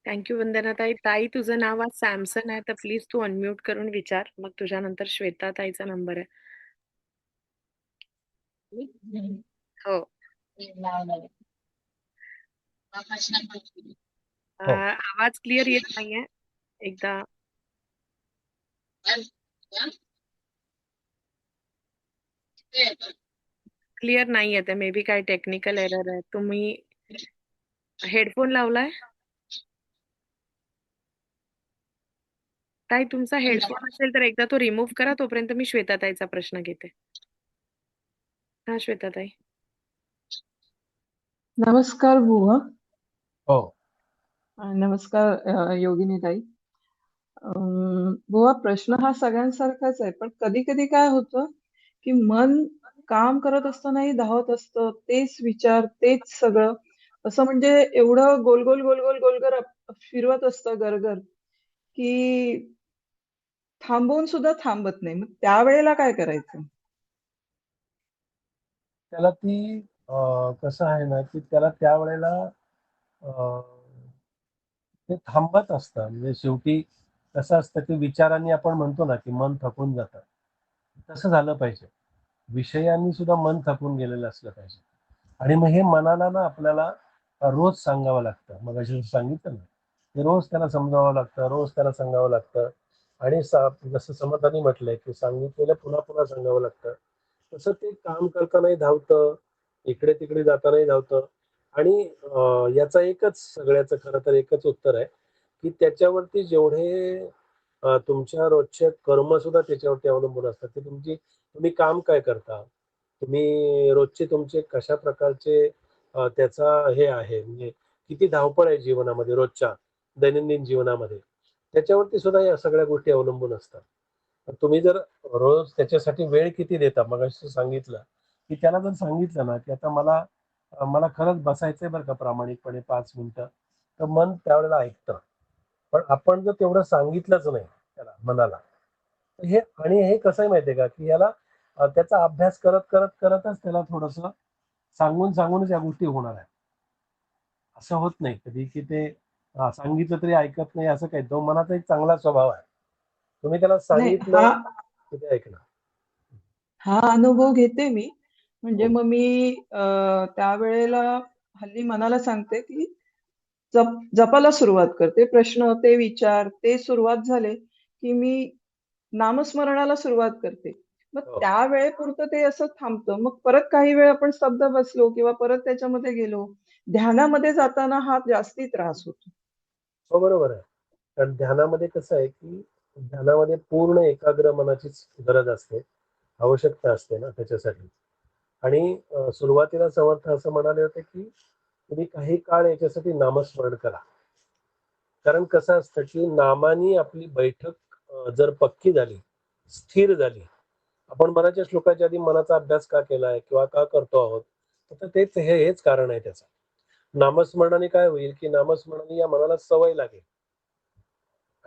थँक्यू वंदना ताई. ताई, तुझं नाव आज सॅमसन आहे, तर प्लीज तू अनम्यूट करून विचार. मग तुझ्यानंतर श्वेता ताईचा नंबर आहे. हो. हो. आवाज क्लिअर येत नाहीये. एकदा क्लिअर नाही येते. मे बी काही टेक्निकल एरर आहे. तुम्ही हेडफोन लावलाय? ताई, तुमचा हेडफोन असेल तर एकदा तो रिमूव्ह करा. तोपर्यंत मी श्वेता ताईचा प्रश्न घेते. हा श्वेता ताई. नमस्कार बुवा. हो. नमस्कार योगिनी ताई. बुवा, प्रश्न हा सगळ्यांसारखाच आहे, पण कधी कधी काय होतं की मन काम करत असतानाही धावत असतं, तेच विचार, तेच सगळं, असं म्हणजे एवढं गोल गोल गोल गोल गोल फिरवत असतं गरगर की थांबवून सुद्धा थांबत नाही. मग त्यावेळेला काय करायचं? त्याला ती कसं आहे ना, की त्याला त्यावेळेला ते थांबत असतं. म्हणजे शेवटी कसं असतं, की विचारांनी आपण म्हणतो ना, की मन थकून जातं. तसं झालं पाहिजे. विषयांनी सुद्धा मन थकून गेलेलं असलं पाहिजे. आणि मग हे मनाला ना आपल्याला रोज सांगावं लागतं. मगाशी सांगितलं ना, ते रोज त्याला समजावं लागतं, रोज त्याला सांगावं लागतं. आणि जसं समर्थांनी म्हटलंय, की सांगितलेलं पुन्हा-पुन्हा सांगावं लागतं. तसं ते काम करतानाही धावतं, इकडे-तिकडे जातानाही धावतं. आणि याचा एकच सगळ्याचं खरं तर एकच उत्तर आहे, की त्याच्यावरती जेवढे तुमच्या रोजचे कर्म सुद्धा त्याच्यावरती अवलंबून असतात, की तुम्ही काम काय करता? तुम्ही रोजचे तुमचे कशा प्रकारचे त्याचा हे आहे म्हणजे किती धावपळ आहे जीवनामध्ये रोजच्या दैनंदिन जीवनामध्ये. त्याच्यावरती सुद्धा या सगळ्या गोष्टी अवलंबून असतात. तर तुम्ही जर रोज त्याच्यासाठी वेळ किती देता मगाशी सांगितलं, की त्याला जर सांगितलं ना, की आता मला खरंच बसायचंय बरं का प्रामाणिकपणे 5 मिनिटं, तर मन त्यावेळेला ऐकतं. पण आपण जर तेवढं सांगितलंच नाही त्याला मनाला, तर हे कसं आहे माहिती आहे का, की याला त्याचा अभ्यास करतच त्याला थोडंसं सांगूनच या गोष्टी होणार आहेत. असं होत नाही कधी, की ते सांगितलं तरी ऐकत नाही असं काही. तो मनाचा एक चांगला स्वभाव आहे. तुम्ही त्याला नाही, हा सांगितलं, की ते ऐकणार. हा अनुभव घेते मी. म्हणजे हो. मग मी त्यावेळेला हल्ली मनाला सांगते, की जपायला सुरुवात करते. प्रश्न, ते विचार, ते सुरुवात झाले, की मी नामस्मरणाला सुरुवात करते. मग हो. त्या वेळेपुरतं ते असं थांबतं. मग परत काही वेळ आपण स्तब्ध बसलो किंवा परत त्याच्यामध्ये गेलो. ध्यानामध्ये जाताना हा जास्ती त्रास होतो. हो, बरोबर आहे. कारण ध्यानामध्ये कसं आहे, की ध्यानामध्ये पूर्ण एकाग्र मनाचीच गरज असते, आवश्यकता असते ना त्याच्यासाठी. आणि सुरुवातीला समर्थ असं म्हणाले होते, की तुम्ही काही काळ याच्यासाठी नामस्मरण करा. कारण कसं असतं, की नामानी आपली बैठक जर पक्की झाली, स्थिर झाली. आपण मनाच्या श्लोकाच्या आधी मनाचा अभ्यास का केलाय किंवा का करतो आहोत? तर हेच कारण आहे त्याचं. नामस्मरणाने काय होईल, की नामस्मरणाने या मनाला सवय लागेल.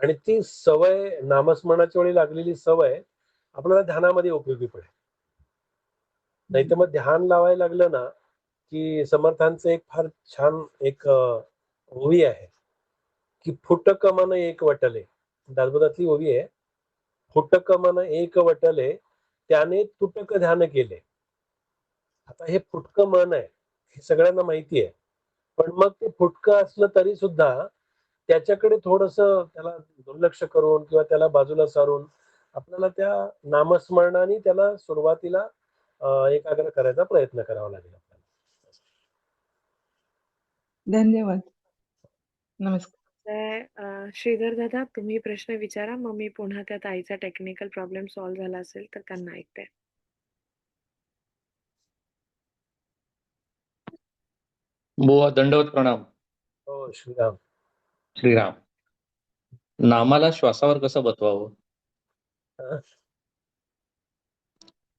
आणि ती सवय नामस्मरणाच्या वेळी लागलेली सवय आपल्याला ध्यानामध्ये उपयोगी पडेल. नाहीतर मग ध्यान लावायला लागलं ना, की समर्थांचं एक फार छान एक ओवी आहे, की "फुटक मन एक वटले." दासबोधातली ओवी आहे. "फुटक मन एक वटले, त्याने तुटक ध्यान केले." आता हे फुटकं मन आहे, हे सगळ्यांना माहिती आहे. पण मग ते फुटकं असलं तरी सुद्धा त्याच्याकडे थोडंसं त्याला दुर्लक्ष करून किंवा त्याला बाजूला सारून आपल्याला त्या नामस्मरणाने त्याला सुरुवातीला एकाग्र करायचा प्रयत्न करावा लागेल आपल्याला. धन्यवाद. नमस्कार. तर श्रीधर दादा तुम्ही प्रश्न विचारा, मग मी पुन्हा त्या ताईचा टेक्निकल प्रॉब्लेम सॉल्व्ह झाला असेल तर त्यांना ऐकते. बुवा दंडवत प्रणाम. हो, श्रीराम. श्रीराम. नामाला श्वासावर कसं बसवावं? अ,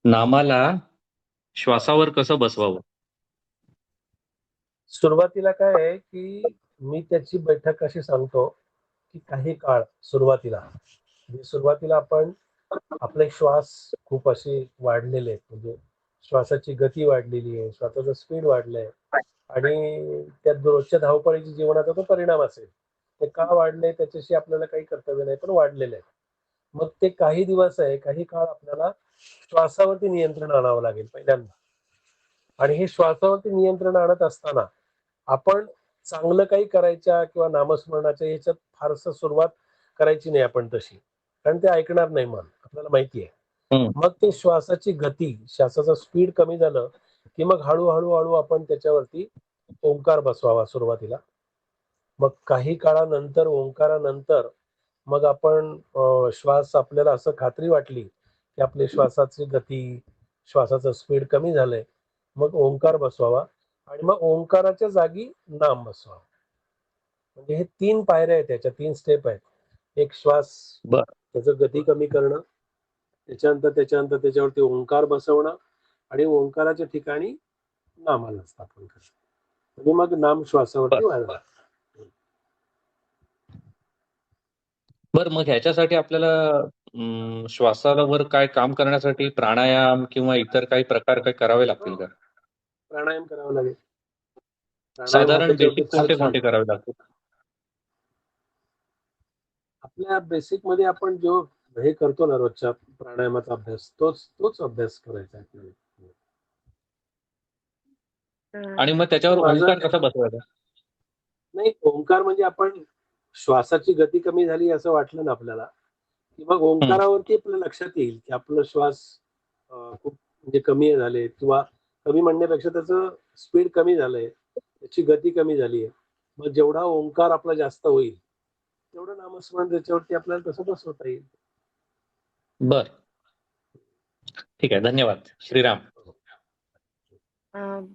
नामाला श्वासावर कसं बसवावं? सुरुवातीला काय आहे, की मी त्याची बैठक अशी सांगतो, की काही काळ सुरुवातीला म्हणजे सुरुवातीला आपण आपले श्वास खूप असे वाढलेले आहेत. म्हणजे श्वासाची गती वाढलेली आहे, श्वासाचं स्पीड वाढलंय आणि त्या रोजच्या धावपळीच्या जीवनाचा तो परिणाम असेल. ते का वाढलंय त्याच्याशी आपल्याला काही कर्तव्य नाही, पण वाढलेलं आहे. मग ते काही दिवस आहे, काही काळ आपल्याला श्वासावरती नियंत्रण आणावं लागेल पहिल्यांदा. आणि हे श्वासावरती नियंत्रण आणत असताना आपण चांगलं काही करायच्या किंवा नामस्मरणाच्या ह्याच्यात फारसं सुरुवात करायची नाही आपण तशी. कारण ते ऐकणार नाही मन, आपल्याला माहिती आहे. हं. मग ते श्वासाची गती, श्वासाचं स्पीड कमी झालं, की मग हळू आपण त्याच्यावरती ओंकार बसवावा सुरुवातीला. मग काही काळानंतर ओंकारानंतर मग आपण श्वास आपल्याला असं खात्री वाटली, की आपली श्वासाची गती, श्वासाचं स्पीड कमी झालंय. मग ओंकार बसवावा आणि मग ओंकाराच्या जागी नाम बसवावा. म्हणजे हे 3 पायऱ्या आहेत त्याच्या, 3 स्टेप आहेत. एक श्वास, बरं. त्याचं गती कमी करणं, त्याच्यानंतर त्याच्यावरती ओंकार बसवणं आणि ओंकाराच्या ठिकाणी नामाला स्थापन करणं. आणि मग नाम श्वासावरती वाढवा. बरं, मग ह्याच्यासाठी आपल्याला श्वासावर काय काम करण्यासाठी प्राणायाम किंवा इतर काही प्रकार काही करावे लागतील का? प्राणायाम करावा लागेल. प्राणायाम हा साधारण त्याच्यावरती बेसिक फार कोणते छान. कोणते करावे लागतील? आपल्या बेसिक मध्ये आपण जो हे करतो ना रोजच्या प्राणायामाचा अभ्यास, तोच अभ्यास करायचा आहे आपल्याला. आणि मग त्याच्यावर माझं ओंकार कसा बसवायचा? नाही, ओंकार म्हणजे आपण श्वासाची गती कमी झाली असं वाटलं ना आपल्याला, की मग ओंकारावरती आपल्या लक्षात येईल की आपलं श्वास खूप म्हणजे कमी झाले, किंवा कमी म्हणण्यापेक्षा त्याचं स्पीड कमी झालंय, त्याची गती कमी झाली आहे. मग जेवढा ओंकार आपला जास्त होईल तेवढं नामस्मरण त्याच्यावरती आपल्याला तसं बसवता येईल. बर, ठीक आहे, धन्यवाद. श्रीराम.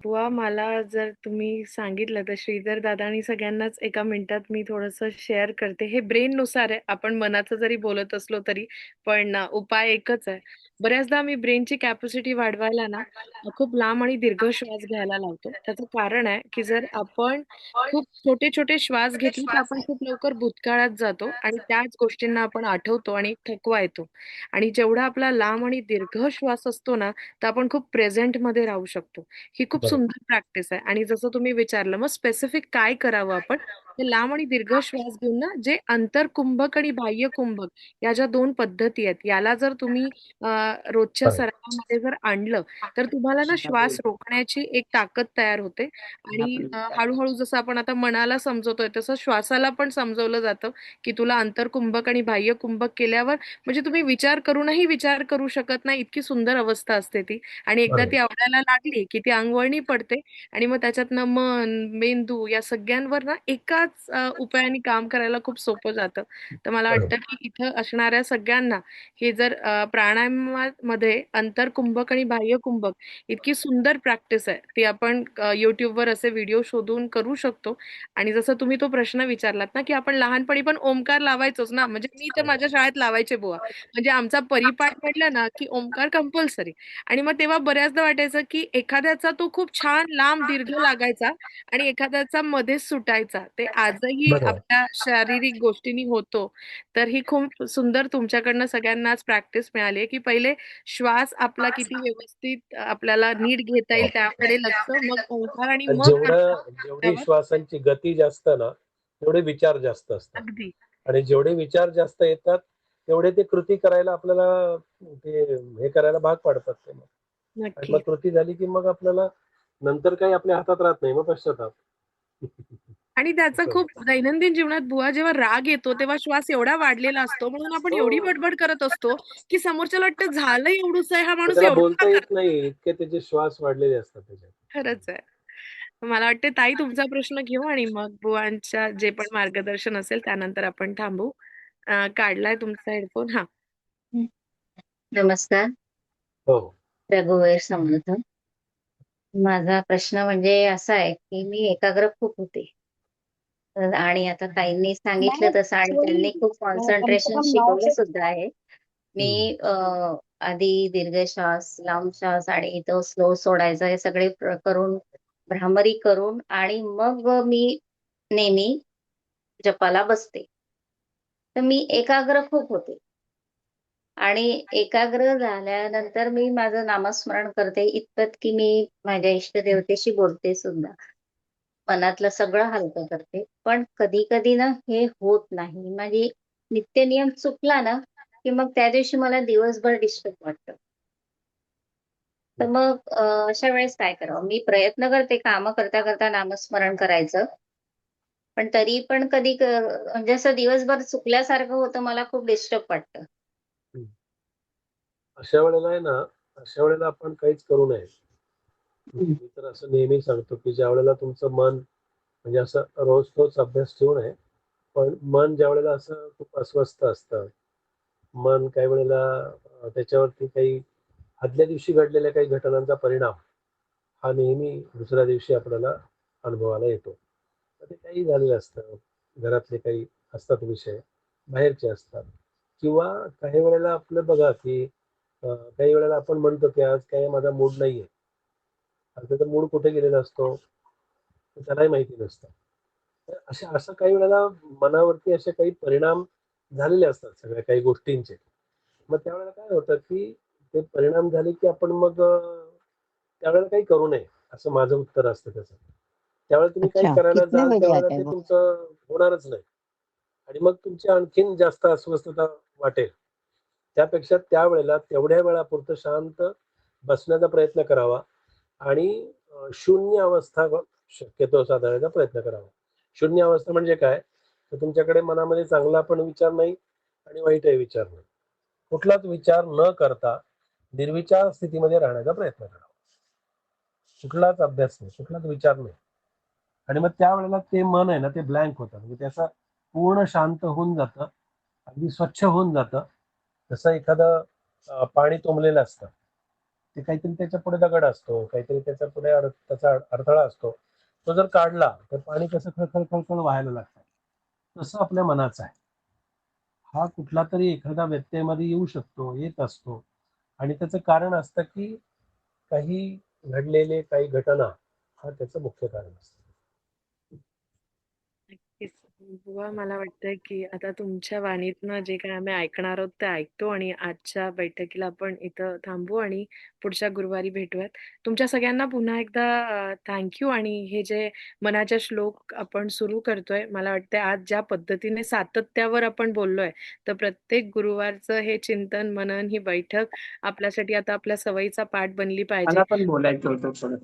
बुवा मला जर तुम्ही सांगितलं तर श्रीधर दादा आणि सगळ्यांनाच एका मिनिटात मी थोडंसं शेअर करते. हे ब्रेननुसार आहे. आपण मनाचं जरी बोलत असलो तरी, पण उपाय एकच आहे. बऱ्याचदा मी ब्रेनची कॅपॅसिटी वाढवायला ना खूप लांब आणि दीर्घ श्वास घ्यायला लावतो. त्याचं कारण आहे, की जर आपण खूप छोटे-छोटे श्वास घेतले तर आपण खूप लवकर भूतकाळात जातो आणि त्याच गोष्टींना आपण आठवतो आणि थकवा येतो. आणि जेवढा आपला लांब आणि दीर्घ श्वास असतो ना, तर आपण खूप प्रेझेंटमध्ये राहू शकतो. ही खूप बरोबर. सुंदर प्रॅक्टिस आहे आणि जसं तुम्ही विचारलं मग स्पेसिफिक काय करावं आपण ते लांब आणि दीर्घ श्वास घेऊन ना जे अंतरकुंभक आणि बाह्य कुंभक या ज्या दोन पद्धती आहेत याला जर तुम्ही रोजच्या सरावामध्ये जर आणलं तर तुम्हाला ना श्वास रोखण्याची एक ताकद तयार होते आणि हळूहळू जसं आपण आता मनाला समजवतोय तसं श्वासाला पण समजवलं जातं की तुला अंतरकुंभक आणि बाह्य कुंभक केल्यावर म्हणजे तुम्ही विचार करूनही विचार करू शकत नाही इतकी सुंदर अवस्था असते ती आणि एकदा ती आवडायला लागली की ती अंगवळणी पडते आणि मग त्याच्यातनं मन, मेंदू या सगळ्यांवर ना एकाच उपायाने काम करायला खूप सोपं जातं. तर मला वाटतं की इथं असणाऱ्या सगळ्यांना हे जर प्राणायामामध्ये अंतरकुंभक आणि बाह्य कुंभक इतकी सुंदर प्रॅक्टिस आहे ती आपण युट्यूबवर असे व्हिडिओ शोधून करू शकतो आणि जसं तुम्ही तो प्रश्न विचारलात ना की आपण लहानपणी पण ओमकार लावायचोच ना म्हणजे मी तर माझ्या शाळेत लावायचे बुवा म्हणजे आमचा परिपाठ म्हटलं ना की ओमकार कंपल्सरी आणि मग तेव्हा बऱ्याचदा वाटायचं की एखाद्याचा तो खूप छान लांब दीर्घ लागायचा आणि एखाद्याचा मध्येच सुटायचा. ते आजही आपल्या शारीरिक गोष्टींनी होतो. तर ही खूप सुंदर तुमच्याकडनं सगळ्यांनाच प्रॅक्टिस मिळाली आहे, की पहिले श्वास आपला किती व्यवस्थित आपल्याला नीट घेता येईल त्याकडे लक्ष, मग ओंकार आणि मग जेवढी श्वासांची गती जास्त ना तेवढे विचार जास्त असतात अगदी आणि जेवढे विचार जास्त येतात तेवढे ते कृती करायला आपल्याला ते हे करायला भाग पाडतात ते मग. आणि नक्की. मग कृती झाली की मग आपल्याला नंतर काही आपल्या हातात राहत नाही, मग पश्चाताप. आणि त्याचा खूप दैनंदिन जीवनात बुवा जेव्हा राग येतो तेव्हा श्वास एवढा वाढलेला असतो म्हणून आपण एवढी बडबड करत असतो की समोरच्याला वाटतं झालं एवढंच आहे हा मग माणूस त्याला एवढं बोलता का येत करतो नाही, इतके त्याचे श्वास वाढलेले असतात त्याच्यात. खरंच आहे. मला वाटते ताई तुमचा प्रश्न घेऊ आणि मग बुवांच्या जे पण मार्गदर्शन असेल त्यानंतर आपण थांबू. काढलाय तुमचा हेडफोन हा. नमस्कार. हो. रघुवीर समृद्ध. माझा प्रश्न म्हणजे असा आहे की मी एकाग्र खूप होते आणि आता ताईंनी सांगितलं तसं आणि त्यांनी खूप कॉन्सन्ट्रेशन शिकवलं सुद्धा आहे. मी आधी दीर्घ श्वास, लांब श्वास आणि तो स्लो सोडायचा हे सगळे करून भ्रामरी करून आणि मग मी नेहमी जपाला बसते. तर मी एकाग्र खूप होते. आणि एकाग्र झाल्यानंतर मी माझं नामस्मरण करते इतपत की मी माझ्या इष्टदेवतेशी बोलते सुद्धा. मनातलं सगळं हलकं करते. पण कधी-कधी ना हे होत नाही. म्हणजे नित्यनियम चुकला ना, की मग त्या दिवशी मला दिवसभर डिस्टर्ब वाटतं. तर मग अशा वेळेस काय करावं? मी प्रयत्न करते कामं करता-करता नामस्मरण करायचं. पण तरी पण कधी म्हणजे असं दिवसभर चुकल्यासारखं होतं. मला खूप डिस्टर्ब वाटतं. अशा वेळेला आहे ना, अशा वेळेला आपण काहीच करू नये. मी तर असं नेहमी सांगतो की ज्या वेळेला तुमचं मन म्हणजे असं रोज तोच अभ्यास ठेवू नये, पण मन ज्या वेळेला असं खूप अस्वस्थ असतं, मन काही वेळेला त्याच्यावरती काही आदल्या दिवशी घडलेल्या काही घटनांचा परिणाम हा नेहमी दुसऱ्या दिवशी आपल्याला अनुभवाला येतो. तर ते काही झालेलं असतं, घरातले काही असतात विषय, बाहेरचे असतात किंवा काही वेळेला आपलं बघा की काही वेळेला आपण म्हणतो की आज काही माझा मूड नाहीये. आणि त्याचा मूड कुठे गेलेला असतो ते त्यालाही माहिती नसतं. तर असं काही वेळेला मनावरती असे काही परिणाम झालेले असतात सगळ्या काही गोष्टींचे. मग त्यावेळेला काय होतं की ते परिणाम झाले की आपण मग त्यावेळेला काही करू नये असं माझं उत्तर असतं त्याचं. त्यावेळेला तुम्ही काही अच्छा, करायला कितने जाल बजे त्यावेळेला आते हैं ते वो? तुमचं होणारच नाही आणि मग तुमची आणखीन जास्त अस्वस्थता वाटेल. त्यापेक्षा त्यावेळेला तेवढ्या वेळापुरतं शांत बसण्याचा प्रयत्न करावा आणि शून्य अवस्था शक्यतो साधायचा प्रयत्न करावा. शून्य अवस्था म्हणजे काय? तर तुमच्याकडे मनामध्ये चांगला पण विचार नाही आणि वाईटही विचार नाही. कुठलाच विचार न करता निर्विचार स्थितीमध्ये राहण्याचा प्रयत्न करावा. कुठलाच अभ्यास नाही, कुठलाच विचार नाही. आणि मग त्यावेळेला ते मन आहे ना ते ब्लँक होतं. म्हणजे त्याचं पूर्ण शांत होऊन जातं. अगदी स्वच्छ होऊन जातं. जसं एखादं पाणी तुंबलेलं असतं. ते काहीतरी त्याच्या पुढे दगड असतो, काहीतरी त्याच्या पुढे त्याचा अडथळा असतो. तो जर काढला तर पाणी कसं खळखळ खळखळ व्हायला लागतं. तसं आपल्या मनाचं आहे. हा कुठला तरी एखादा व्यत्ययमध्ये येऊ शकतो, येत असतो आणि त्याचं कारण असतं की काही घडलेले काही घटना हा त्याचं मुख्य कारण असतं. नक्कीच. बुवा मला वाटतंय, की आता तुमच्या वाणीतनं जे काही आम्ही ऐकणार आहोत ते ऐकतो आणि आजच्या बैठकीला आपण इथं थांबू आणि पुढच्या गुरुवारी भेटूयात. तुमच्या सगळ्यांना पुन्हा एकदा थँक यू आणि हे जे मनाचे श्लोक आपण सुरू करतोय, मला वाटतंय आज ज्या पद्धतीने सातत्यावर आपण बोललोय, तर प्रत्येक गुरुवारचं हे चिंतन, मनन, ही बैठक आपल्यासाठी आता आपल्या सवयीचा पाठ बनली पाहिजे. मला पण बोलायचं होतं थोडं.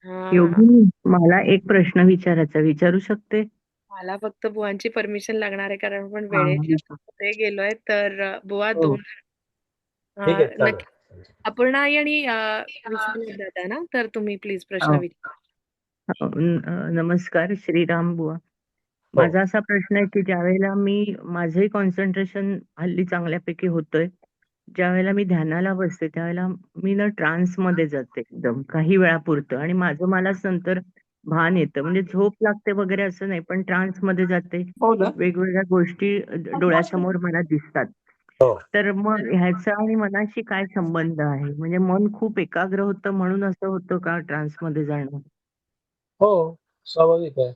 हां. योगिनी, मला एक प्रश्न विचारायचा, विचारू शकते? मला फक्त बुवांची परमिशन लागणार आहे कारण आपण हा. वेळेच्या पुढे गेलोय तर बुवा हो. 2 ठीक आहे, नक्की. चालेल. अपर्णा आई आणि विश्वनाथ दादा ना, तर तुम्ही प्लीज प्रश्न हो. विचारा. नमस्कार श्रीराम बुवा. हो. माझा असा प्रश्न आहे की ज्यावेळेला मी माझंही कॉन्सन्ट्रेशन हल्ली चांगल्यापैकी होतंय, ज्यावेळेला मी ध्यानाला बसते त्यावेळेला मी ना ट्रान्स मध्ये जाते एकदम काही वेळापुरतं आणि माझं मलाच नंतर भान येतं. म्हणजे झोप लागते वगैरे असं नाही, पण ट्रान्स मध्ये जाते. वेगवेगळ्या गोष्टी डोळ्यासमोर मला दिसतात. हो. तर मग ह्याचा आणि मनाशी काय संबंध आहे? म्हणजे मन खूप एकाग्र होतं म्हणून असं होतं का ट्रान्स मध्ये जाणं? हो, स्वाभाविक आहे.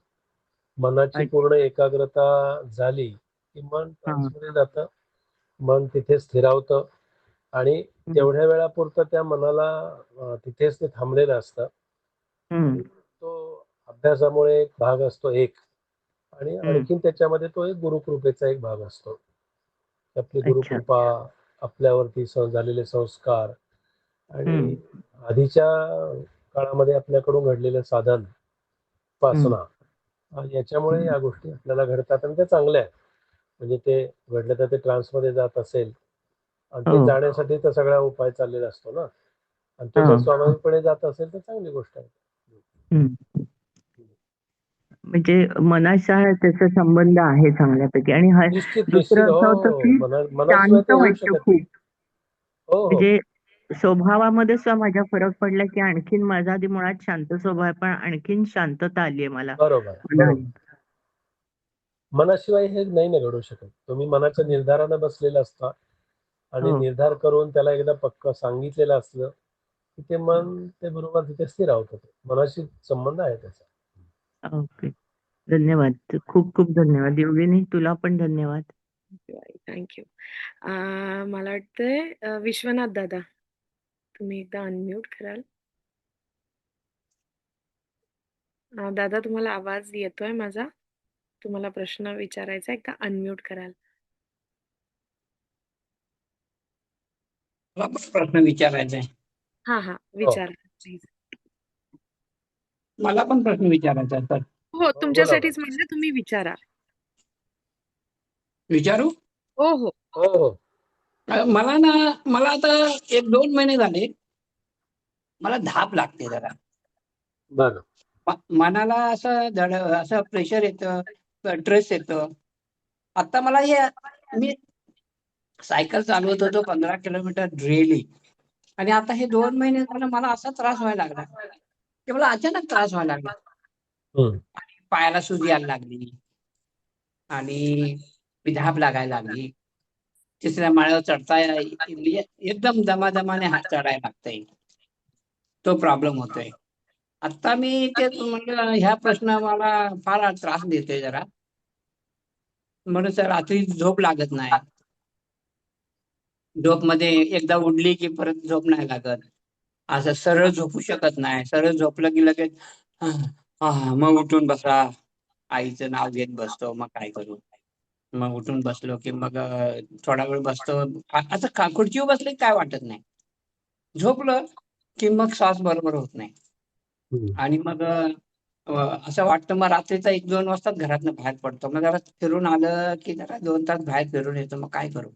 मनाची अच्छा. पूर्ण एकाग्रता झाली की मन हा. ट्रान्समध्ये जातं. मन तिथे स्थिरावतं आणि हम्म. तेवढ्या वेळापुरतं त्या मनाला तिथेच ते थांबलेलं असतं आणि हम्म. तो अभ्यासामुळे एक भाग असतो एक आणि हम्म. आणखीन त्याच्यामध्ये तो एक गुरुकृपेचा एक भाग असतो. आपली अच्छा. गुरुकृपा, आपल्यावरती झालेले संस्कार आणि हम्म. आधीच्या काळामध्ये आपल्याकडून घडलेलं साधन, हम्म. उपासना याच्यामुळे या गोष्टी आपल्याला घडतात आणि त्या चांगल्या आहेत. म्हणजे ते घडलं तर ते ट्रान्समध्ये जात असेल आणि ते हो. जाण्यासाठी तर सगळा उपाय चाललेला असतो ना आणि तो जर हा. स्वाभाविकपणे जात असेल तर चांगली गोष्ट आहे. हम्म. म्हणजे मनाचा त्याचा संबंध आहे चांगल्यापैकी आणि निश्चित दुसरं निश्चित असं होतं हो, की मनाशिवाय शांत ते होऊ वाटतं शकत नाही. खूप. हो हो म्हणजे स्वभावामध्ये सुद्धा माझ्या फरक पडला की आणखीन माझा आधी मुळात शांत स्वभाव आहे, पण आणखीन शांतता आली आहे मला बरोबर मनाने. मनाशिवाय हे नाही ना घडू शकत. तुम्ही मनाच्या निर्धारानं बसलेला असता आणि हो. निर्धार करून त्याला एकदा पक्क सांगितलेलं असलं की ते मन ते बरोबर तिथे स्थिरावतं. मनाशी संबंध आहे त्याचा. ओके. धन्यवाद. खूप खूप धन्यवाद. योगिनी, तुला पण धन्यवाद. Thank you. मला वाटतंय विश्वनाथ दादा, तुम्ही एकदा अनम्यूट कराल? दादा तुम्हाला आवाज येतोय माझा? तुम्हाला प्रश्न विचारायचा एकदा अनम्यूट कराल? मला पण प्रश्न विचारायचा आहे. हां, विचारा प्लीज. मला पण प्रश्न विचारायचा आहे सर. हो, तुमच्यासाठीच म्हणजे तुम्ही विचारा. विचारू? हो, हो. हो हो मला आता 1-2 महिने झाले मला धाप लागते जरा. बरं. मनाला असं प्रेशर येतं, स्ट्रेस येतं. आता मला मी सायकल चालवत होतो 15 किलोमीटर डेली आणि आता हे 2 महिने झालं मला असा त्रास व्हायला लागला की मला अचानक त्रास व्हायला लागला. पायाला सूज यायला लागली आणि धाप लागायला लागली. तिसऱ्या माळ्यावर चढता एकदम दमादमाने हात चढायला लागतंय. तो प्रॉब्लेम होतोय. आता मी तेच म्हटलं ह्या प्रश्न मला फार त्रास देतोय जरा. म्हणून रात्री झोप लागत नाही. झोप मध्ये एकदा उडली की परत झोप नाही लागत. असं सरळ झोपू शकत नाही. सरळ झोपलं की लगेच मग उठून बसा, आईचं नाव घेत बसतो. मग काय करू? मग उठून बसलो की मग थोडा वेळ बसतो. आता खुर्चीवर बसले की काय वाटत नाही. झोपलं की मग श्वास बरोबर होत नाही. आणि मग असं वाटतं मग रात्रीचा 1-2 वाजताच घरातनं बाहेर पडतो. मग जरा फिरून आलं की जरा 2 तास बाहेर फिरून येतो. मग काय करू?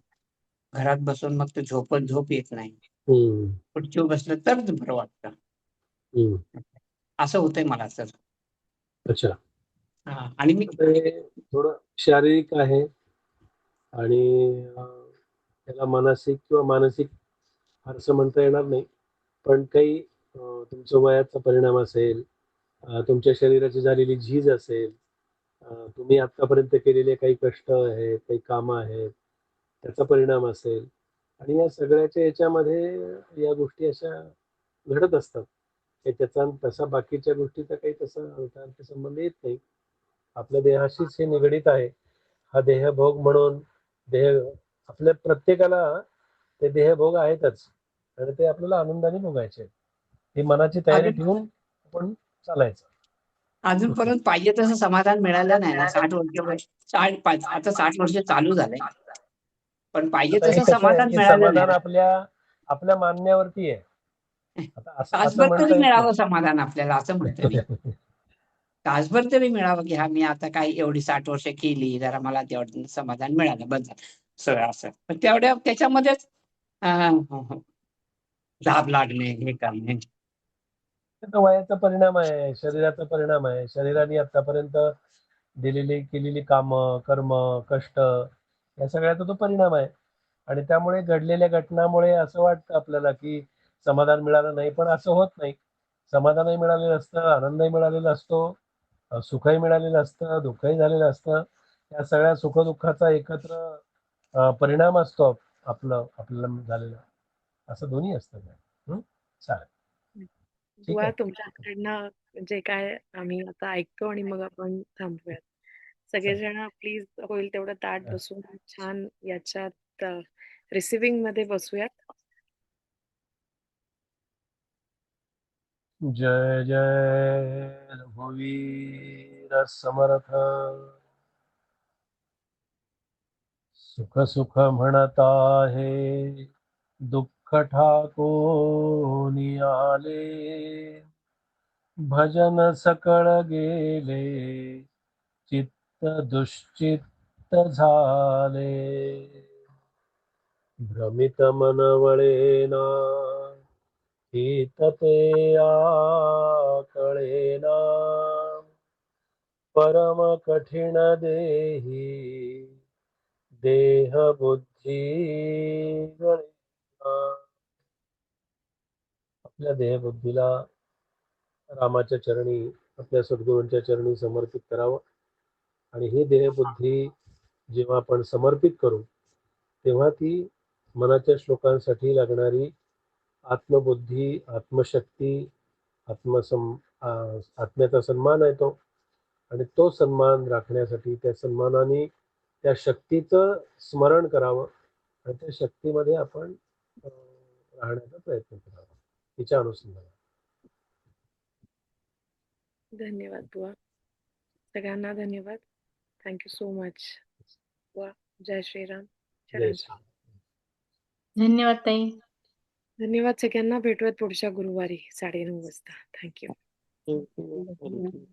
घरात बसून मग ते झोप येत नाही. खुर्चीवर बसलं तर बरं वाटतं. असं होतंय मला सर. अच्छा. आणि मी ते थोडं शारीरिक आहे आणि त्याला मानसिक किंवा मानसिक फारसं म्हणता येणार नाही. पण काही तुमच्या वयाचा परिणाम असेल, तुमच्या शरीराची झालेली झीज असेल, तुम्ही आतापर्यंत केलेले काही कष्ट आहेत, काही कामं आहेत, त्याचा परिणाम असेल आणि या सगळ्याच्या याच्यामध्ये या गोष्टी अशा घडत असतात. की त्याचा तसा बाकीच्या गोष्टीचा काही तसा अर्थार्थ संबंध येत नाही. आपल्या देहाशीच हे निगडीत आहे. हा देहभोग म्हणून देह आपल्या प्रत्येकाला ते देहभोग आहेतच आणि ते आपल्याला आनंदाने भोगायचे आहेत. ही मनाची तयारी ठेवून आपण चालायचं. अजूनपर्यंत पाहिजे तसं समाधान मिळालं नाही ना. 60 वर्ष आता 60 वर्ष चालू झालंय. पण पाहिजे आता हे तसं कसं आहे समाधान की मिळालं समाधान नाही. आपल्या मानण्यावरती आहे. आता असं तासभर म्हणता तरी येत मिळावं नाही. समाधान आपल्याला, असं म्हणतोय मी. तासभर तरी मिळावं की मी आता काही एवढी 60 वर्ष केली, जरा मला तेवढं समाधान मिळालं, बस झालं. सगळं असं. पण त्याच्यामध्येच धाप लागणे, हे करणे. तो वयाचा परिणाम आहे, शरीराचा परिणाम आहे. शरीराने आतापर्यंत केलेली कामं, कर्म, कष्ट या सगळ्याचा तो परिणाम आहे. आणि त्यामुळे घडलेल्या घटनामुळे असं वाटतं आपल्याला की समाधान मिळालं नाही, पण असं होत नाही. समाधानही मिळालेलं असतं, आनंदही मिळालेला असतो, सुखही मिळालेलं असतं, दुःखही झालेलं असतं. या सगळ्या सुख-दुःखाचा एकत्र परिणाम असतो आपल्याला झालेला. असं दोन्ही असतं. चालेल. ठीक बुवा आहे. तुमच्याकडनं जे काय आम्ही आता ऐकतो आणि मग आपण थांबूयात. सगळेजण प्लीज होईल तेवढं ताठ बसून छान याच्यात रिसिव्हिंग मध्ये बसूयात. जय जय रघुवीर समर्थ. सुख सुख म्हणत आहे, दुःख ठाकून आले. भजन सकळ गेले, चित्त दुश्चित्त झाले. भ्रमित मन वळेना, हित ते कळेना. परम कठीण देही, देह बुद्धी गळेना. आपल्या देहबुद्धीला रामाच्या चरणी, आपल्या सद्गुरूंच्या चरणी समर्पित करावं. आणि ही देहबुद्धी जेव्हा आपण समर्पित करू तेव्हा ती मनाच्या श्लोकांसाठी लागणारी आत्मबुद्धी, आत्मशक्ती, आत्म्याचा सन्मान आहे तो. आणि तो सन्मान राखण्यासाठी त्या सन्मानाने त्या शक्तीचं स्मरण करावं आणि त्या शक्तीमध्ये आपण राहण्याचा प्रयत्न करावा तिच्या अनुषंगाने. धन्यवाद बुवा. सगळ्यांना धन्यवाद. Thank you so much. बुवा जय श्रीराम. जय श्री. धन्यवाद ताई. धन्यवाद सगळ्यांना. भेटूयात पुढच्या गुरुवारी 9:30 वाजता. थँक्यू. Thank you.